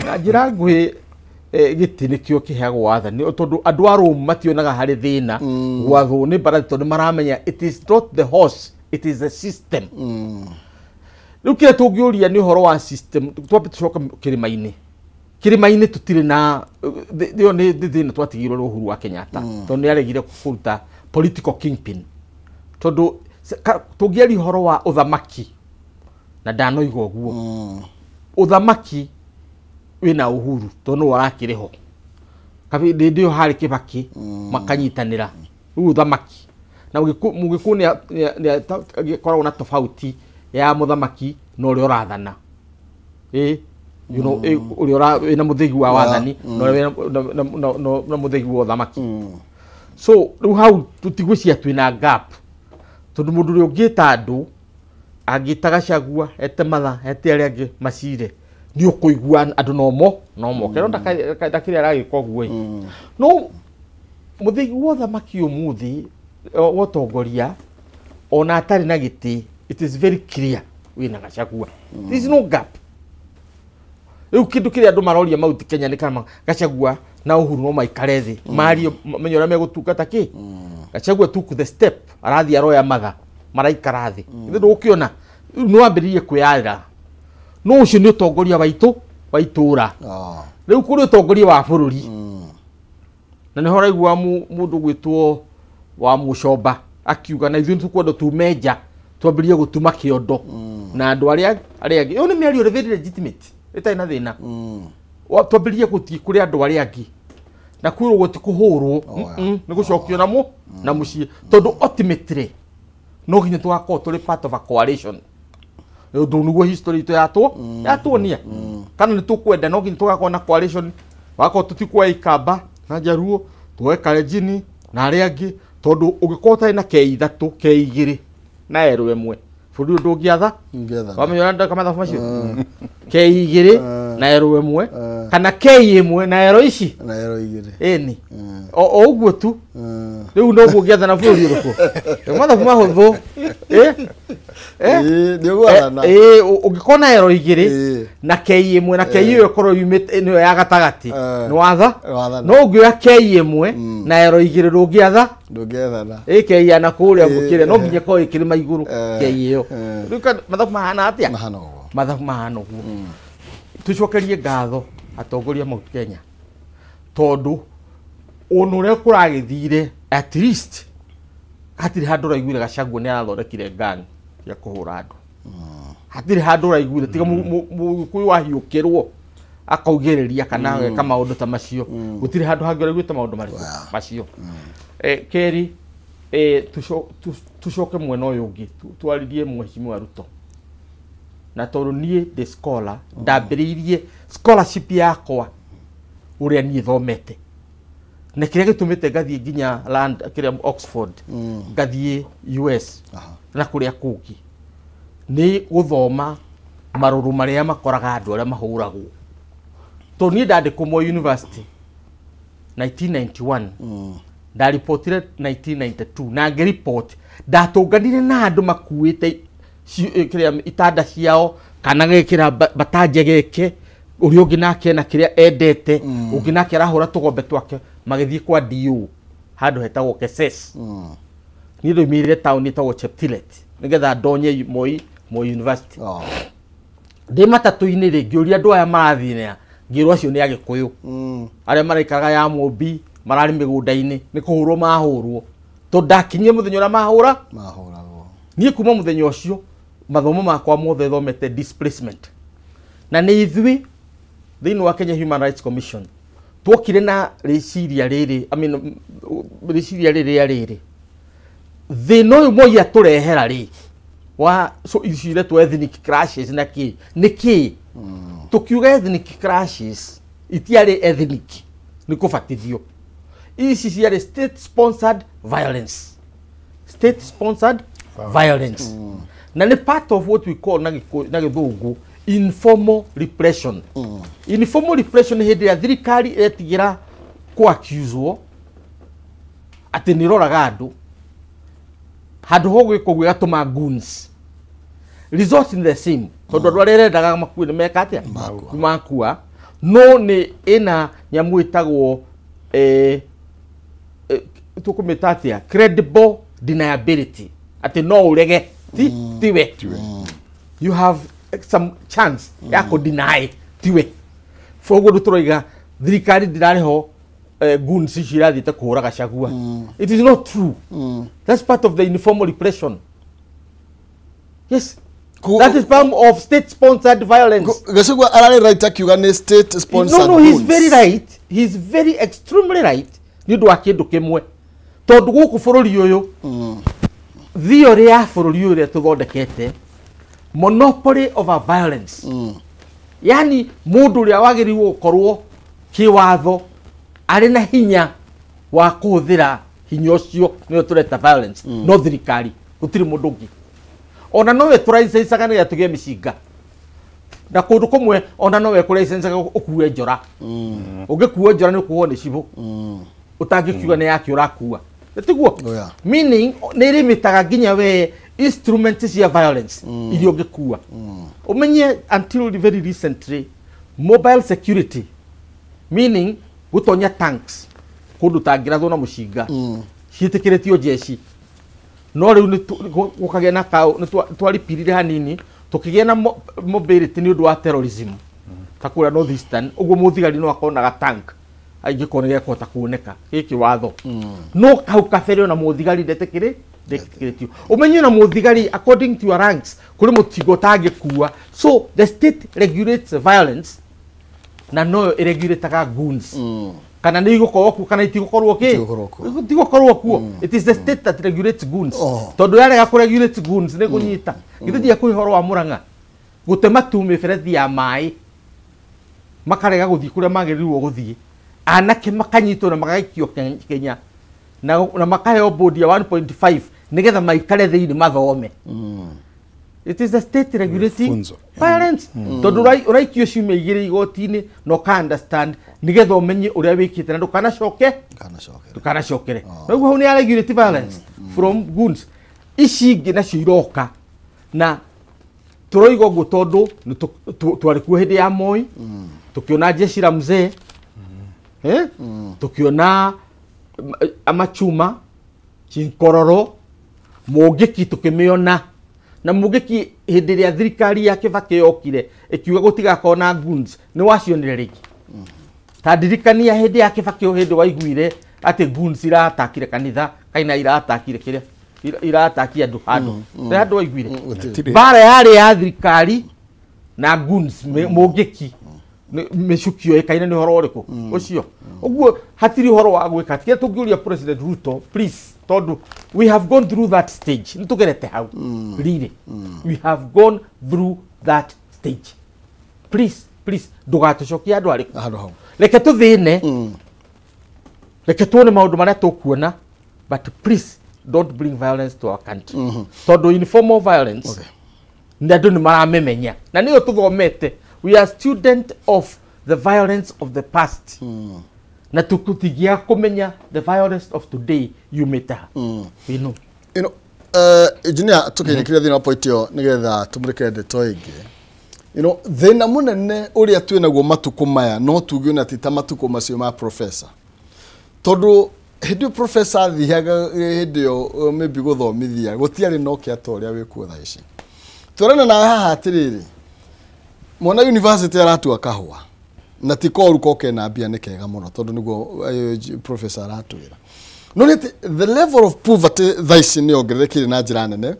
na njira ngui giti nikio kiheagwo wathani tondu andu a Rome mationaga hari thina gwatho ni mbarathi tondu maramenya it is not the horse, it is the system. Riu kire tungiuria ni horo wa system twambe tucoka kirima-ini tutire na dio ni thina twatigirwo Uhuru wa Kenyatta tondu ni aregire kuruta political kingpin tondu tungiari horo wa uthamaki na ndanoiga guo uthamaki wina Uhuru tondu warakiriho kabi ndio hari Kibaki makanyitanira uthamaki na mugikuni koragwo na tofauti ya muthamaki no uri urathana you know uri ina muthigi wa wathani no muthigi wa uthamaki so riu hau tutigwicia twina gap tondu mundu uri ungita andu agitaga Gachagua ete matha ete ari angi macire ni ukuigua andu nomo kero ndakire aragikwa guo no muthigi wa uthamaki umuthi wotongoria ona atari na giti it is very clear wina Gachagua there is no gap riu kindu kiri andu maroria mauti Kenya ni kama Gachagua na Uhuru no maikare thi mario menyora megutungata ki Gachagua took the step arathi aroya matha maraikara thi ndu ukiona no ambiririe kwiyarira no ucio ni utongoria wa itura riu kuri utongoria wa bururi na ni hora igwa mundu gwitwo wa Mucomba akiuga na ithuĩ tukwenda tumenja twambirie gutuma kiondo na andu aria angi yo ni miario very legitimate ita ina thina twambirie guti kuri andu aria angi na kwiro gutikuhurwo ni gucokio na mucie tondu ultimately no ginya twako tuli part of a coalition ndu nugo history to yatuonia kana ni tukwenda no ginya twako na coalition wako tutikwa Ikamba na Jaruo tuwe Kalenjin na aria angi tondu ugikota ina K3 K2 na eru emwe bũrũri ndũngĩatha wamenyora ndaka mathabu macio K2 na eru emwe kana K1 na eru ici eni o ũguo tu rĩu no ũngĩatha na bũrũri ũrĩkũ mathabu mahũthũ ũngĩkona eru igĩrĩ na K1 na K2 ĩkorwo yumĩte ĩno ya gatagati nĩ watha no ũngĩoya K1 na eru igĩrĩ ndũngĩatha K na kũrĩa gũkĩrĩa no nginya korwo ĩkĩrĩ igũrũ K rĩu mathabu mahana atia mathabu mahana ũguo tucokerie ngatho atongoria mau Kenya tondu onore kuragithire at least hatiri handu raiguire Gachagua ni arathondekire gang ya kuhura andu hatiri handu raiguire tiga mukuyu wahiukirwo akaugiriria kana weka maundu ta macio gutiri handu hangi raiguite maundu macio Keri tucoke mwena uyu ungi twaririe Mheshimiwa Ruto na tondu nie the scholar ndambiririe scholarship yakwa uria nie thomete na kiria gitumite gathie nginya land kiria Oxford gathie US na kuria kungi ni guthoma maruru maria makoraga andu aria mahuragwo to ni ndandikwo mo university 1991 da reportire 1992 na nge report ndatunganire na andu makuite kiria itanda ciao kana gekira bataje geke uri ungi nake na kiria endete ungi nake arahura tugombe twake magithie kwa DU handu hetagwo Keses ni ndo mirire town itagwo Cheptilet nigetha ndonye Moi University ndi matatu-ini ringi uria andu aya marathine ngirwo acio ni agikuyu aria maraikaraga ya Mombi marari migunda-ini ni kuhurwo mahurwo to ndakinyie muthenya uria mahuragwo nie kuma muthenya ucio mathomo makwa mothe thomete displacement na ni ithui thini wa Kenya Human Rights Commission twokire na reciria riri reciria riri thina uyu Moi aturehera ri wa so isire to ethnic clashes na ki niki tukiuga ethnic clashes itiari ethnic ni kufatithio isi ciari state sponsored violence na ni part of what we call na githungu informal repression informal repression hindi ya thirikari etigira ku accuse ati ni roraga andu handu ho gwiko gwigatuma goons result in the same tondu andu aria rendaga makue ni meka atia makua no ni ina nyamu itagwo tukumita atia credible deniability ati no urege tiwe you have some chance ya ko deny tiwe fogo dutroiga thirikari ndirareho goons cirathite kuhuraga Chagua it is not true that's part of the informal repression yes that is part of state sponsored violence Gachagua arari right akiuga ni state sponsored no he's very right he's very extremely right ni ndu akindu kimwe tondu guku bururi uyu theory ya bururi uyu tuthondekete monopoly over violence yani mundu uria wagiriwo gukorwo kiwatho ari na hinya wa kuthira hinya ucio ni tureta violence no thirikari gutiri mundu ungi ona nowe turaicencaga ni atuge micinga na kundu kumwe ona nowe kuraicencaga ukue njora ungikuo njora ni ukuo ni cibu utangikiuga ni yaki urakua tiguo meaning ni rimitaga nginya we instruments cia violence irio ngikua umenye until very recently mobile security meaning gutonya tanks kundu tangirathwo na mucinga ciitikiritio jeshi no riu ni gukagea na kau ni twaripirire hanini tukigia na mobility ni undu wa terrorism takura north eastern uguo muthigari no akonaga tank aingi konege kota kuoneka giki watho no kau kafere na muthigari ndetekiritio umenye na muthigari according to your ranks kuri mutigo tangikuwa so the state regulates violence na no irregulataga goons kana ni gukorwo ku kana itigukorwo ki itigukorwo ku it is the state that regulates goons tondu yarega ku regulate goons ni gunyita githithia ku ihoro wa Murang'a gutema tu miberethi ya mai makarega guthii kuria magirirwo guthii anake makanyitwo na magaikio Kenya na makaheo bodi ya 1.5 nigetha maikare thiini mathome it is the state regulating violence tondu uraikio ciumia igiri igoti-ini no ka understand nigetha umenye uria wikite na ndukana cokere noguo hau ni regulate violence from goons ici ingi nacio iroka na turoiga uguo tondu twarikuo hindi ya Moi tukiona jeshi la mzee tukiona amachuma Chinkororo Mugiki tukimiona na Mugiki hindi ria thirikari ya Kibaki yokire ikiuga gutigako na goons ni wacionire rigi ta ndirikania hindi ya Kibaki hindi waiguire ati goons iratakire kanitha kaina iratakire kiria iratakia andu handu andu waiguire bara yari ya thirikari na goons Mugiki mecukio ikaina ni horo uriku ucio uguo hatiri horo wa gwika tikia tungiuria President Ruto please tondu we have gone through that stage nitugerete hau really we have gone through that stage please ndugatucokia andu ariku reke tuthine reke tuone maundu maria tukuona, but please don't bring violence to our country. Tondu informal violence ni andu ni maramemenya na niyo tuthomete. We are student of the violence of the past. Na tukutigia kumenya the violence of today yumeta. We know. You know, engineer tukinyikira thina point yo nigetha tumurike ndeto ingi. You know, thina munene uria twinaguo matuku maya no tugio na tita matuku macio ma professor. Tondu hindi professor thiaga hindi yo maybe guthomithia gutiari no kia toria wikuo tha ici. Turana na haha atiriri. Mwana university aratua kahua. Na tikoru koke na bia ne kega muno tondu niguo professor aratwira. No the level of poverty tha ici ni ongererekire na njira nene.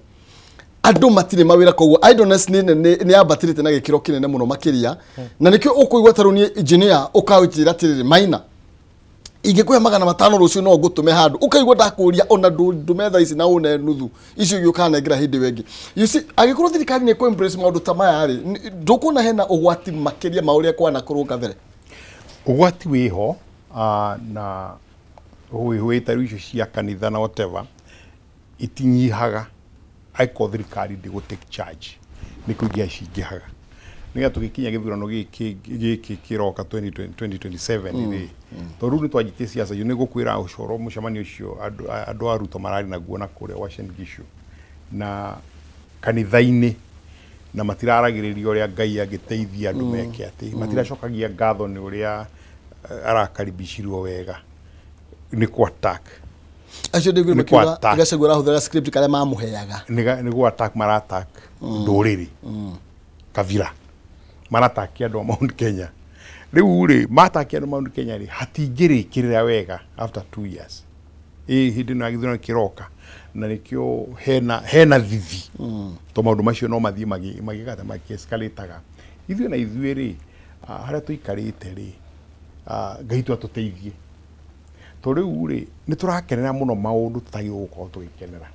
Andu matire mawira koguo idleness ni abatirite na gikiro kinene muno makiria na nikio ukuigwa taruni engineer ukawitira tiriri maina ingekuya magana matano rucio no ngutume handu ukaigwa ndakuria ona ndumetha ici na une nuthu icio yukana ngira hindi wengi. You see agikorwo thirikari ni ko embrace maundu ta maya ri ndukuna hena ugwati makiria mauria kwana kurunga mbere ugwati wiho na huitaru icio cia kanitha na whatever itinyihaga aiko thirikari ndi go take charge niko gia cingihaga niga tugikinya githurano giki kiroka 2027 ri toru ni twajite siasa yu nego kwira ucoro mucemani ucio andu aruto marari naguo na kuria Washington Gishu na kanithaini na matiraragiririo uria Ngai agiteithia andu meke ati matiracokagia ngatho ni uria arakaribishirwo wega ni ku attack acio ndigwe makiuga igacagura huthira script kale mamuheaga ni go attack mara attack nduriri kavira mara attack andu Mount Kenya riu ri matakia andu Mount Kenya ri hatingirikirira wega after 2 years hindi na githurano kiroka na nikio hena thithi to maundu macio no mathie magigata escalateaga ithuĩ na ithuĩ ri haria tuikarite ri Ngai tu atuteithie to riu ri ni turakenera muno maundu tutagi gukorwo tugikenera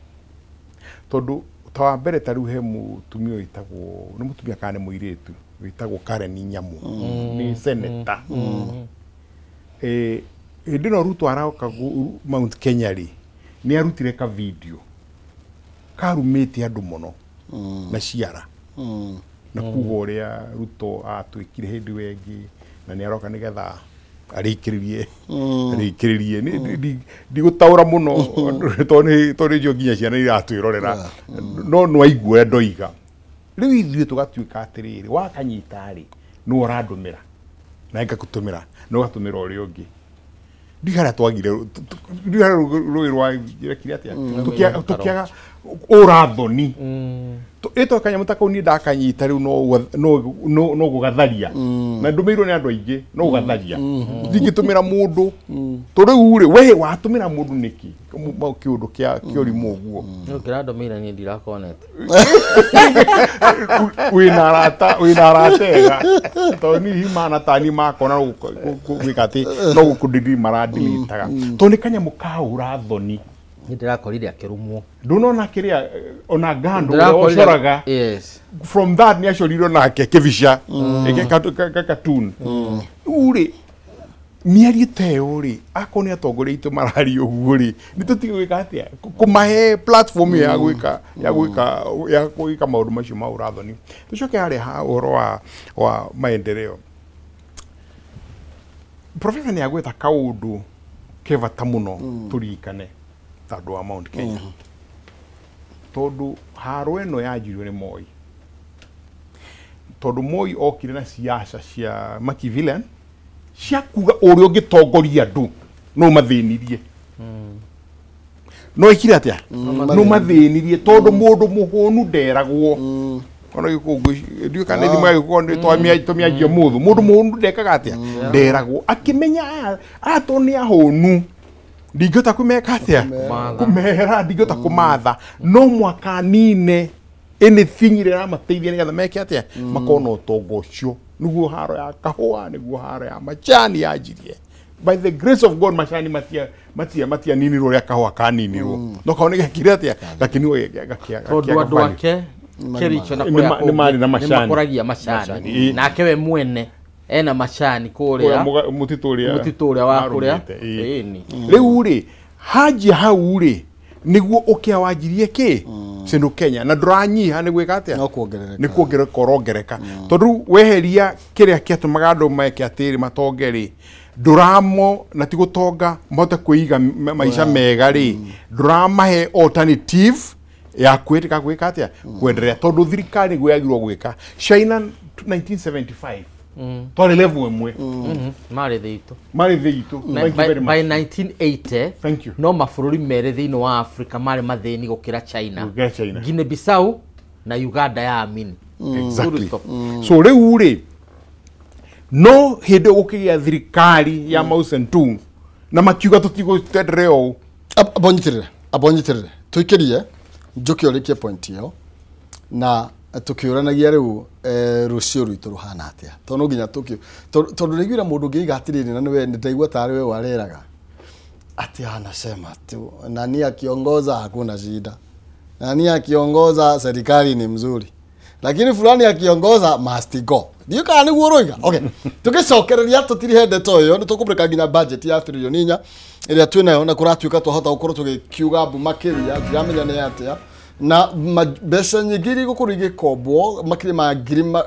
tondu ta mbere ta riu he mutumia witagwo ni mutumia kana ni muiritu witagwo Karen Nyamu ni senator hindi no Ruto arauka Mount Kenya ri ni arutire ka video karumite andu muno na ciara na kugo uria Ruto atwikire hindi wengi na ni aroka nigetha arikiririe ndi gutaura muno toni jo ginya ciana iratwirorera no aigua ndoiga riu ithuĩ tugatuika atiriri wakanyitari no urandumira na ngakutumira no gatumira uria ungi ndigara twagire ndigara roi rwa kiri atia tukiaga urathoni ito kanya mutaka uni ndakanyita riu no gugatharia na ndumirwo ni andu aingi no gugatharia ndingitumira mundu to riu ri we watumira mundu niki kiundu kiorimu uguo ukira ndomira ni ndirakonete wina ratega to ni himana tani makona gwikati no gukudidi maradilitaga to ni kanya mukaura thoni ndirakorire akirumwo ndunona kiria ona gando ocoraga yes from that ni acoriro nake kivisha cartoon uri miari teo ri akoni atongore itu marari uguo ri ni tutigwika atia kumahe platform ya gwika maundu macio ma urathoni tucoke hari ha oro wa maendeleo professor ni agweta kaundu kevata muno turikane tandu wa Mount Kenya tondu haro eno yajirio ni Moi tondu Moi okire na siasa cia Machiavellian cia kuga uria ungitongoria andu no mathinirie no ikire atia no mathinirie tondu mundu muhunu nderagwo ona gikungu ndio kana thimu agikuonde twamiajio muthu mundu muhunu ndekaga atia nderagwo akimenya atoni ahunu ndigota kumeka atia kumera ndigota kumatha no mwaka nine anything ira mateithia nigetha meke atia makona utongo ucio niguo haro ya kahua niguo haro ya machani yajirie by the grace of God machani matia nini ro ya kahua kanini ro no kaone kire atia lakini we gakia tondu wake kericho na ni mali na machani makoragia machani nake we mwene ena macani kuria mutituria wa kuria ni riu ri haji hau ri niguo ukia wanjirie ki Sindu Kenya na ndranyiha ni gwika atia ni kuongereka korongereka tondu weheria kiria kiatumaga andu meke atiri matongeri nduramo na ti gutonga mote kuiga maisha mega ri nduramahe alternative ya kwetika gwika atia kwenderea tondu thirikari gwagirwo gwika China 1975 tole level emwe mari thitu thank you very much by 1980 thank you no mafururi mere thiini wa Africa mari mathini gukira China Guinea Bissau na Uganda ya amini exactly so riu ri no hinde gukigia thirikari ya Mao Zedong na makiuga tutigo abonyitirire tuikirie njuki orikie point iyo na tukiuranagia riu rucio rwitu ruhana atia tondu nginya tondu niguira mundu ngiiga atiriri na niwe ndaigua tari we wareraga ati anasema tu nani akiongoza hakuna shida, nani akiongoza serikali ni mzuri, lakini fulani akiongoza must go. Ndio kana niguo roiga. Okay, tugicokereria tutiri hende toyo ni tukubreka nginya budget ya trilioni 4 iria twinayo na kuratuika tuhota gukorwo tugikiuga mbu makiria yamenya ne atia na mbeca nyingiri gukorwo igikombwo makiri ma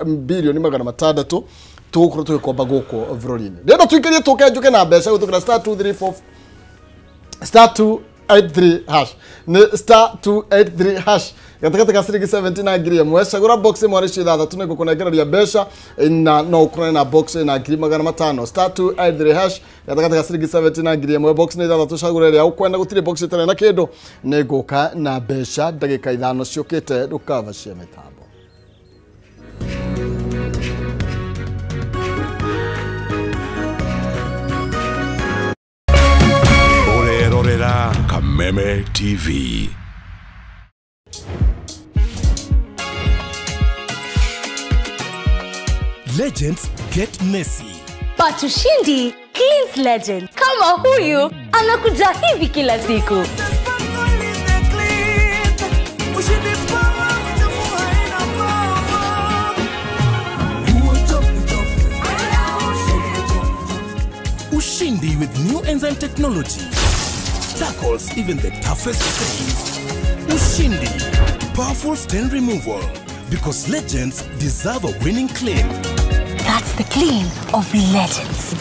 bilioni 600 tugukorwo tugikomba guko bururi-ini. Ndio tuikirie tukenjuke na mbeca gutukira *283 hash ni *283 hash gatakata ka ciringi 70 na ngiri ĩmwe cagũra box ĩmwe rĩcio ithathatũ nĩ ngũkũnengereria mbeca na no ũkorane na box na ngiri 500 *283 hash gatakata ka ciringi 70 na ngiri ĩmwe box nĩ ithathatũ cagũra ĩrĩa ũkwenda gũtirĩ box ĩtarĩ na kĩndũ nĩ ngũka na mbeca ndagĩka ithano ciũkĩte ndũkava cia mĩtambo. Kameme TV. Legends get messy, but ushindi cleans legend. Kama huyu anakuja hivi kila siku. Ushindi with new enzyme technology tackles even the toughest stains. Ushindi, powerful stain removal, because legends deserve a winning clean. That's the clean of legends.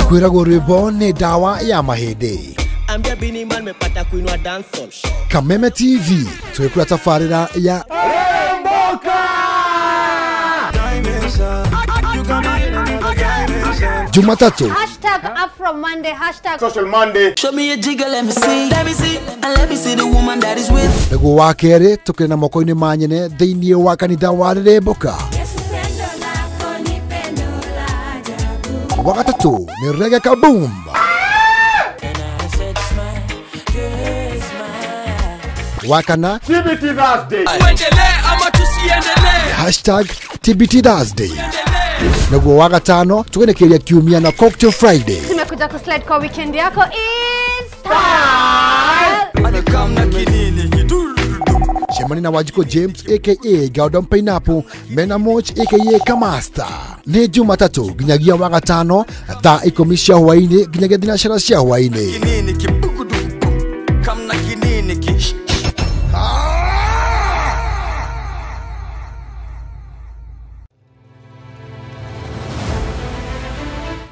Kwiragwo rwimbo ni dawa ya mahindi. Ambia Bini Man mepata kuinua dancehall. Kameme TV twekura tafarira ya Jumatatu #AfroMonday Social Monday. Show me a jigger, let me see. Let me see. And let me see the woman that is with. Nego wa kere tukire na moko-ini manyene thiini wa kanitha wa Riremboka. Wakatatu ni Reggae Kaboom. Wakana TBT Thursday. #TBT Thursday. Nego wa gatano tugenekeria kiumia na Cocktail Friday. Tumekuja kuslide kwa weekend yako in style. Shemani na Wajiko James aka Gordon Pineapple, Mena Moch aka Kamasta. Ni Jumatatu ginyagia wa gatano thaa 10 cia hwaini ginyagia thinacara cia hwaini.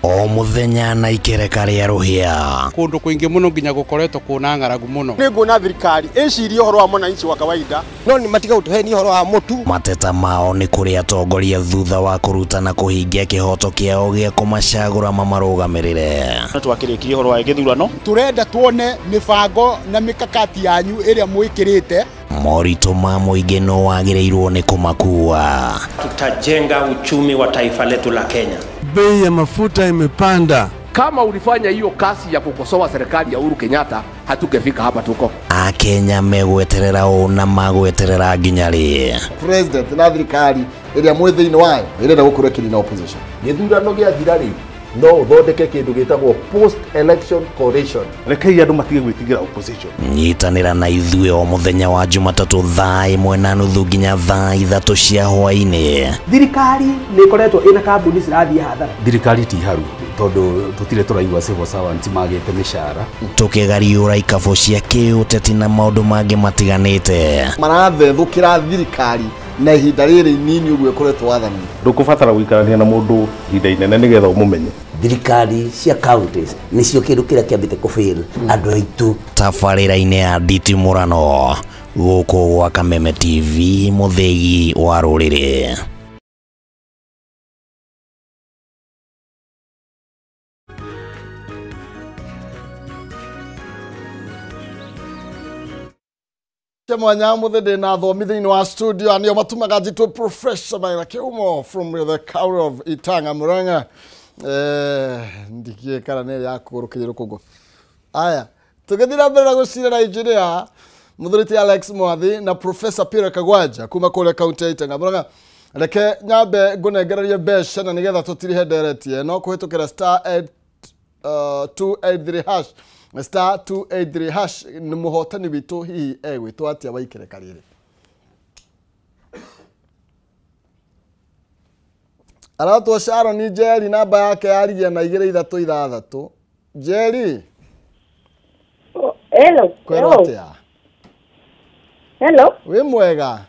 O muthenya na ikereka ria ruhia kundu kuingi muno nginya gukoretwo kuna ng'aragu muno ni nguna thirikari icirie horo wa mwananchi wa kawaida no ni matiga utuheni horo wa mutu mateta mao ni kuri atongoria thutha wa kurutana kuhingia kihoto kiao gia kumacagura mamarugamirire twakirikirie horo wa githurano turenda tuone mibango na mikakati yanyu iria mwikirite morito ma muingi no wagireirwo ni kumakua. Tutajenga uchumi wa taifa letu la Kenya. Bei ya mafuta imepanda. Kama ulifanya hiyo kasi ya kukosoa serikali ya Uhuru Kenyatta, hatungefika hapa tuko. Akenya megweterera na magweterera nginya ri president na thirikari iria mwithiini wayo irenda gukurekeri na opposition githurano gia thirari no uthondeke kindu gitagwo post election coalition. Rekei andu matige gwitigira opposition. Nyitanira na ithuĩ o muthenya wa Jumatatũ thaa 1:30 nginya thaa 3 cia hwaĩ-inĩ. Thirikari nĩ ikoretwo ina kambuni cirathiĩ hathara. Thirikari ti haru tondu tutire turaigua civil servants magite mishara. Tukigariũra ikabo cia kĩũteti na maũndũ mangĩ matiganĩte. Marathethũkĩra thirikari na ihinda rĩrĩ inini ũguo ĩkoretwo wathani. Ndũkũbatara gũikarania na mũndũ ihinda inene nĩgetha ũmũmenye. Thirikari cia counties nĩcio kĩndũ kĩrĩa kĩambĩte kũfail andũ aitũ. Tabarĩra-inĩ ya nditimũrano gũkũ gwa Kameme TV, mũthĩgi wa rũrĩrĩ. Mwanya muthede na thomithini wa studio anio matumaga jitwa Professor Maina Kiumo from the county of Itanga Murang'a. Ndikie kana nere yakugurukire rukugo. Aya, tugethira mbere na gucira Nigeria muthuriti Alex Mwathi na Professor Peter Kagwanja kuma kule county ya Itanga Murang'a. Reke nyambe ngunegererie besha na nigetha tutirihe nderetie no kuhitukira *283# *283# ni muhotani witu hihi gwitwo atia waikire karire. Aratwo Sharon ni Jerry namba yake yarigia na 2363. Jerry. Hello. Hello. We mwega.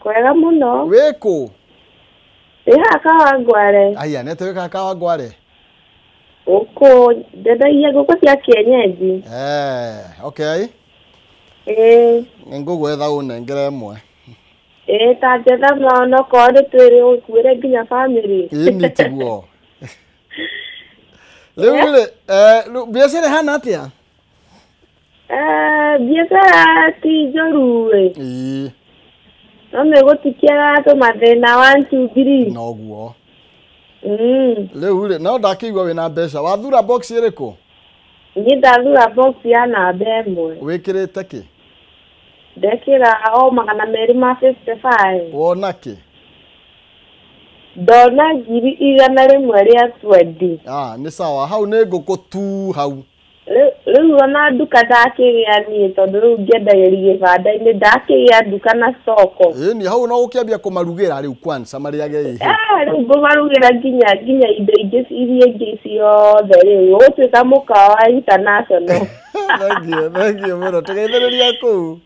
Kwega muno. Weko. Kawangware. Aya nete weka Kawangware. Uko ndadaia guko cia kienyeji. Okay. Ngugwetha unengere mwe. Ta jetha no kode twere ukwire ginya family. Ini tiguo. Lewe biashara hana atia? Biashara ti jorue. No me gutikia to mathina 1 2 3. No guo. Lewe no ndakigwa wina mbeca. Wathura box iriko? Ni ndathura box ya namba ĩmwe. Wikirite ki? Ndekira o 255. Wona ki? Ndona ngiri 100 rĩa 20. Ni sawa. Hau nĩ ngũkũ tu hau. Rĩu ona nduka ndakĩgĩa niĩ tondũ rĩu ngĩendagĩria gĩbanda-inĩ ndakĩgĩa nduka na soko. Ni hau no ũkĩambia kũmarugĩra rĩu kwanza marĩage ihi. Rĩu ngũmarugĩra nginya indo ingĩ iria ingĩ ciothe rĩu ũgũtuĩka mũkawa international. Thank you mũno tũgeithĩrĩria kũu.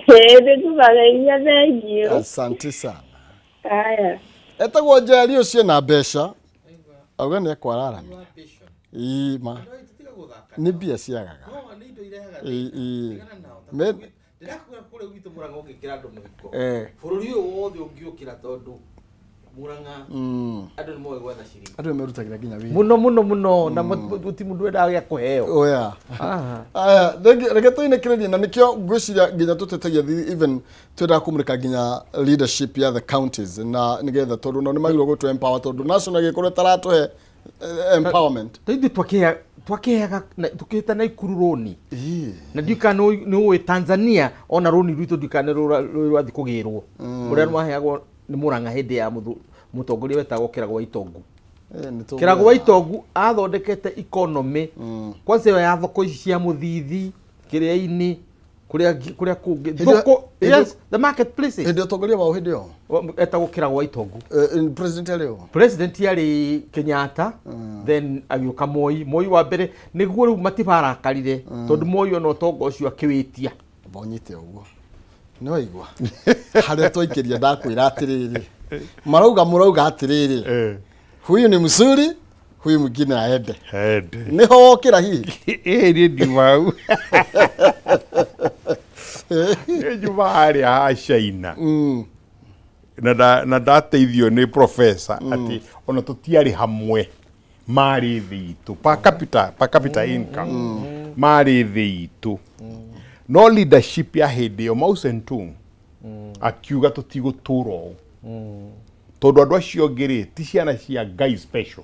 Nĩngũmageithia thank you. Asante sana. Aya. Etagwo Njeri ũcio na mbeca. Auga nĩ ekwararania. Ma. Ni bia ciagaga. No, ni indo irehaga. Me ndirakuga kule witu Murang'a ungikira andu muhiko. Bururi uyu wothe ungiukira tondu Murang'a andu ni moyo gwetha ciringi. Andu merutagira ginya wira. Muno na muti mundu endaga gya kuheo. Oya. Aya, reke tuinekirerie na nikio ngwiciria ginya tutetagia even twenda kumurika ginya leadership ya the counties na nigetha tondu no ni magiro gutu empower tondu national gikore taratuhe empowerment. Taithi twakeaga tukita na ikururoni. Na ndika no Tanzania ona roni rwito ndikane rwathi kugirwo. Muria maheagwo ni Murang'a hindi ya mutongoria wetagwo Kĩrago Itongu. Kĩrago Itongu athondekete economy kwanza ya thoko ici cia muthithi kiria-ini kuria kungi thoko. Yes, the marketplace. Hindi utongoria wao hindi yo etagwo Kĩrago Itongu. President yari Kenyatta, then agioka Moi wa mbere niguo riu matibarakarire tondu Moi ona utongo ucio akiwitia bonyite uguo ni waigua haria twaikeria ndakwira atiriri murauga atiriri huyu ni mzuri huyu mwingine aende niho wokira hihi ni ndimau Juma haria hacaina na ndateithio ni professor ati ona tutiari hamwe mari thitu per capita income mari thitu no leadership ya hindi yo Mao Zedong akiuga tutiguturo tondu andu acio ngiri ti ciana cia Ngai special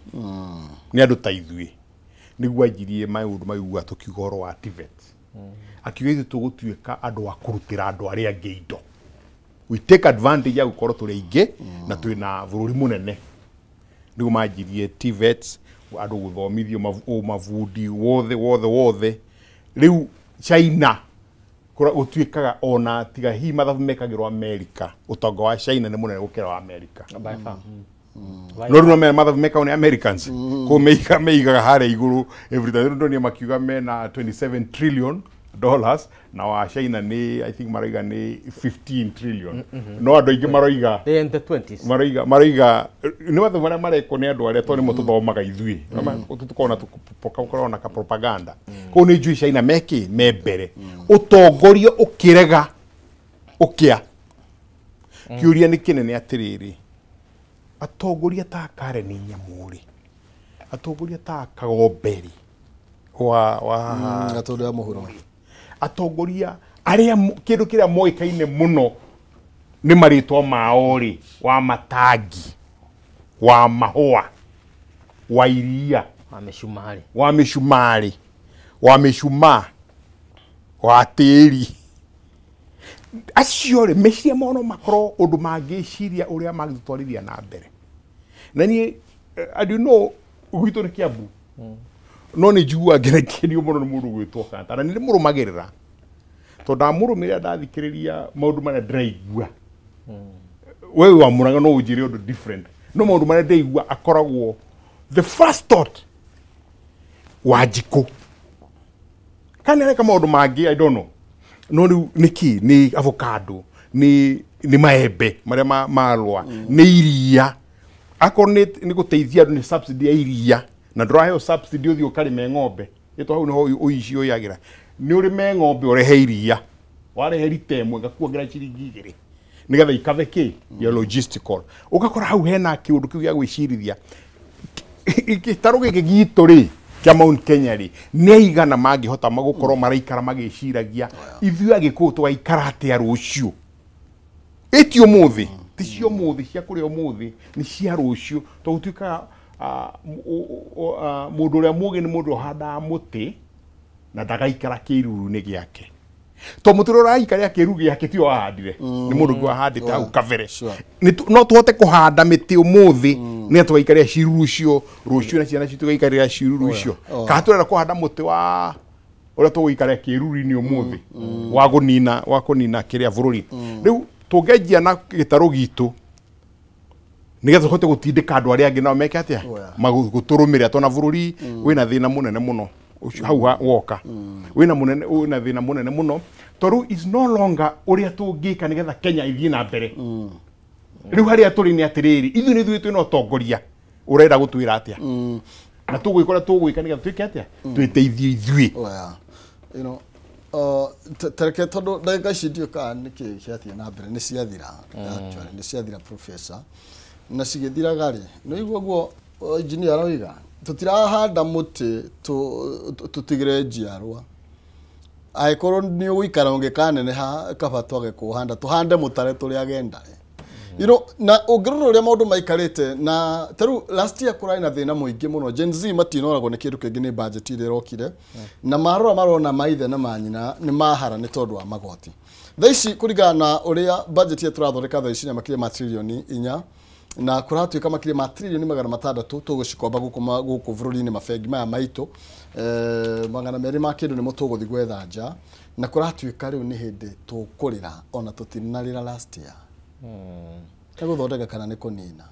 ni andu ta ithuĩ niguo anjirie maundu maigua tukigoro wa TVET akiuga ithu tugutuĩka andu a kurutira andu aria angĩ indo. We take advantage ya gukorwo turi aingi na twina bururi munene niguo manjirie TVET andu guthomithio mavundi wothe riu China gutuikaga ona tiga hi mathabu mekagirwo America utonga wa China ni munene gukira wa America no no me mathabu mekagwo ni Americans ko meigaga hare iguru every time ndo makiuga mena 27 trillion dollars na wa China ni I think maraiga ni 15 trillion no andu ingi maraiga they in the 20s maraiga ni watho mara mareko ni andu aria to ni mututhomaga ithui tutukona tukorona ka propaganda ko ni juu China meki membere utongorio ukirega ukia kiuria ni kinene atiriri atongoria ta Karen Nyamuri atongoria ta Kagomberi wa atongoria muhuro atongoria aria kindu kiria moikaine muno ni maritwa maori wa Matangi wa Mahua wa Iria wa Mishumari wa Mishuma wa Tiri aciore meciria mono makoro undu mangiciria uria magitwarithia na mbere na ni I don't know ugito ni Kiambu no ni jua gerekenio muno ni mundu gwitwo Kanta na ni murumagirira to ndamurumira ndathikiriria maundu mara ndiraigua wewe wa muraga no ujire undu different no maundu mara ndaigua akoragwo the first thought Wanjiku kana reka maundu mangi I don't know no niki ni avocado ni maembe maria marwa ni iria akone ni guteithia ni subsidy ya iria na ndroheo subsidy uthio karime ng'ombe ito hau no uici uyagira ni urime ng'ombe urehe iria warehe ritemwe gakuongira ciringi 2 nigetha ikave ki ya logistical ugakora hau hena kiundu kiu ya gwicirithia ikitaro giki gitu ri kia Mount Kenya ri ni igana mangihota magukorwo maraikara magiciragia ithu agiku twaikara atia rucio etio muthi ticio muthi cia kuria muthi ni cia rucio tutuika mundu uria mugi ni mundu handa muti na ndagaikara kiruru-ini giake to mutiro raikara kiru giake tio ahandire ni mundu gwa handite au kavere no tuhote kuhanda miti umuthi ni twaikaria ciruru cio rucio na ciana citu gaikaria ciruru icio ka turera kuhanda muti wa uria tuguikaria kiruru-ini umuthi wa kunina kiria bururi riu tungejia na gitaro gitu nigetha hote gutindika andu aria angi nao meke atia maguturumira tona bururi wina thina munene muno hau woka wina thina munene muno toru is no longer uria tungika nigetha Kenya ithie na mbere riu haria turi ni atiriri ithu ni thuitu no tongoria urenda gutwira atia na tugwikora tugwika nigetha twike atia twiteithie ithui tereke tondu ndagika cidio ka niki ciathie na mbere ni ciathira actually ni ciathira professor na cigithiraga ri no igwo guo engineer aroiga tutirahanda muti tutigire njiarwa aikorwo ni uguikara ungikanene ha kaba twage kuhanda tuhande mutare turi agenda na ungirora uria maundu maikarite na taru last year kurai na thina muingi muno Gen Z matinoragwo ni kindu kingi ni budget ile rokire na marona maithe na manyina ni mahara ni tondu wa magoti thaici kurigana na uria budget yetu turathondeka thaici na makire matrilioni 4 na kuratuika makire matrilioni 600 tugucikomba guku bururi-ini mafengi maya maitu magana meri ma kindu ni mutuguthi gwetha nja na kuratuika riu ni hindi tukurira ona tutinarira last year guthondeka kana ni kunina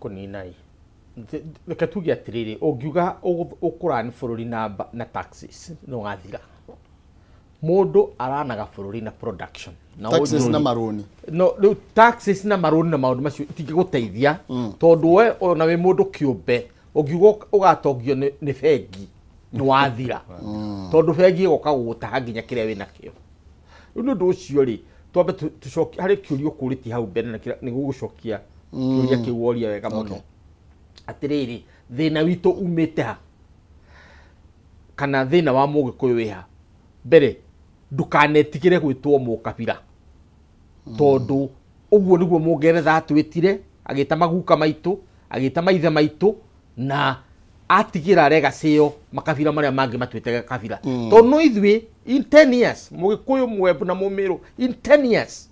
kunina reke tuge atiriri ungiuga ukurani bururi na taxes no gathira mundu aranaga bururi na production taxes na maroni no taxes na maroni na maundu macio tingiguteithia tondu we ona we mundu kiumbe ungiuga ugatongio ni bengi ni wathira tondu bengi igoka gugutaha nginya kiria wina kio riu ndu ucio ri twambe tucokia hari kiurio kuriti hau mbere na ni gugucokia kiuria kiworia wega muno atiriri thina witu umite ha kana thina wa mugikuyu wiha mbere ndukanetigire gwitwo mukabira tondu uguo niguo mungeretha atwitire agita maguka maitu agita maithe maitu na atigira legacy yo makabira maria mangi matwite kabira to no ithwi in 10 years mugikuyu mwebu na mumiru in 10 years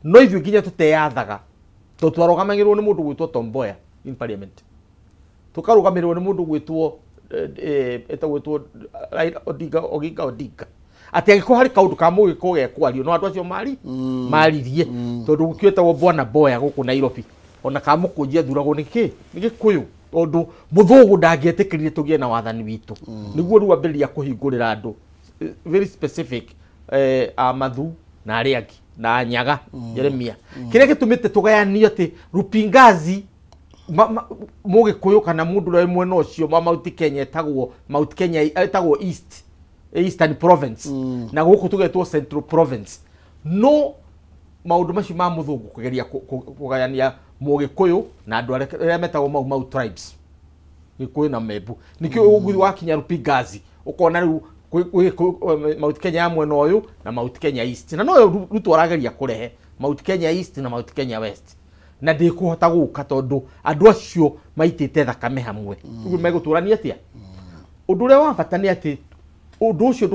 no ithwi nginya tuteyathaga to twarogamagirwo ni mundu gwitwo Tom Mboya in parliament tukarugamirwo ni mundu gwitwo etagwitwo Odinga ati agiko hari kaundu ka mugiko gekwario no andu acio maririe tondu gukietagwo Bwana Boya guku Nairobi ona kamukujia thuragwo niki gikuyu tondu muthugu ndangietikirire tugie na wathani witu niguo riu ambiriria kuhingurira andu very specific Amadhu na ariangi na Nyaga Jeremia kire gitumite tugayanio ati Rupingazi mugikuyu kana mundu rai mwena ucio Mount Kenya etagwo Mount Kenya etagwo Eastern Province na guku tugetwo Central Province no maundu macio ma muthungu kugeria kugayania mugikuyu na andu aria metagwo Mau tribes gikuyu na Mebu nikio uguthi wakinya Rupingazi ukona riu Mount Kenya mwena uyu na Mount Kenya East na no rutu arageria kurehe Mount Kenya East na Mount Kenya West na ndikuhota guka tondu andu acio maitite thakame hamwe ugu meguturania atia undu ria wa bata ni ati undu ucio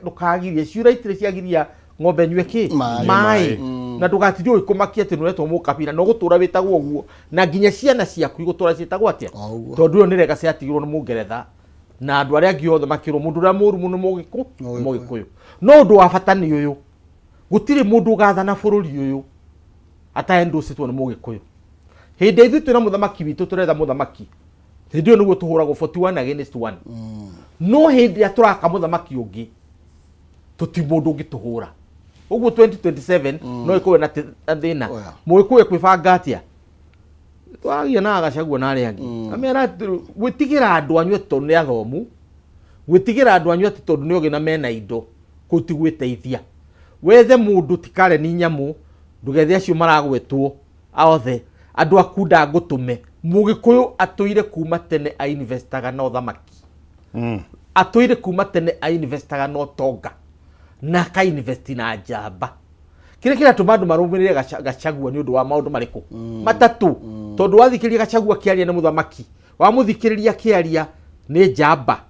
ndukagirie ciuraitire ciagiria ng'ombe nywe ki mai na ndugatirie uikumakia ati nuretwo mukabira no gutura witagwo guo na nginya ciana ciaku igutura cietagwo atia tondu yo nirega ciatigirwo ni Mungeretha na andu aria angi othe makirwo mundu ria muru muno mugikuyu no undu wa bata ni uyu gutiri mundu ugathana bururi uyu ataendusitwo ni mugikuyu hindi ithu twina muthamaki witu turetha muthamaki hindi yo niguo tuhuragwo 41 against 1 no hindi aturaka muthamaki ungi tuti mundu ungi tuhura uguo 2027 no ikuwe na thina mugikuyu kwibanga atia twagia na Gachagua na aria angi amera gwitigira andu anyu tondu ni athomu gwitigira andu anyu tondu ni ogina mena indo kutigwiteithia wethe mundu tikare ni nyamu ndugethe acio maragwetwo aothe andu akunda ngutume mugikuyu atuire kuma tene a investaga no thamaki atuire kuma tene a investaga no tonga na ka invest na njamba kire tumandu marumirire Gachagua ni undu wa maundu mariku matatu tondu wathikiria Gachagua kiaria na muthamaki wa muthikiriria kiaria ni njamba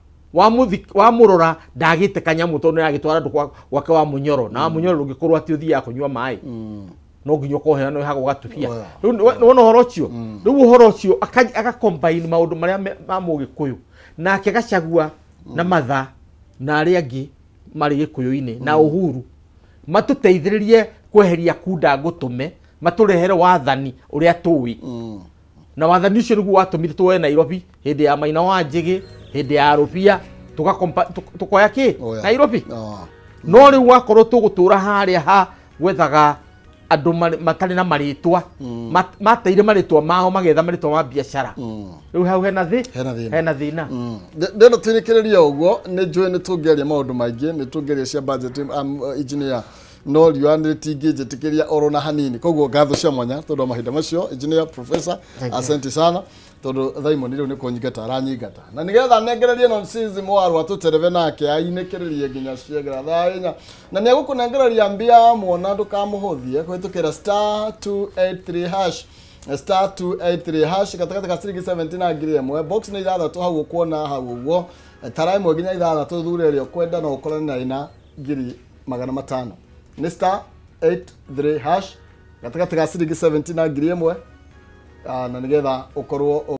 wa murora ndagite kanyamu tondu yagitwara ndu gwake wa Munyoro na Munyoro ungikorwo ati uthia kunywa mai no nginya kohe no hago gatubia no horo ucio riu horo ucio aka combine maundu maria ma mugikuyu nake Gachagua na Matha na aria angi mari gikuyuini na Uhuru matuteithiririe kweheria kunda ngutume maturehere wathani uria tuwi na wathani ucio niguo watumire tuwe Nairobi hindi ya Maina wa Njigi hindi ya Rupia tukoya ki Nairobi no riu wakorwo tugutura haria ha gwethaga andu matari na maritwa mateire maritwa mao magetha maritwa ma biashara riu hau hena thina ndeno twinikireria uguo ni njui ni tungeria maundu maingi ni tungeria cia budget engineer no riuani tingije tikiria oro na hanini koguo ngatho cia mwanya tondu mahinda macio engineer professor asante sana tondu thaimoni riu ni kunyingata aranyingata na nigetha nengererie no sisi mwaru atutereve nake ainekererie nginya ciegera thainya na ni agukunengereria mbia muona ndukamuhuthie kwitukira *283 hash *283 hash katakata ka ciringi 17 na ngiri imwe box ni ithathatu hau ukuona hau uguo tarai mwe nginya ithathatu thure rio kwenda no ukorane na ina ngiri 500 ni *83 hash katakata ka ciringi 17 na ngiri imwe na nigetha ukorwo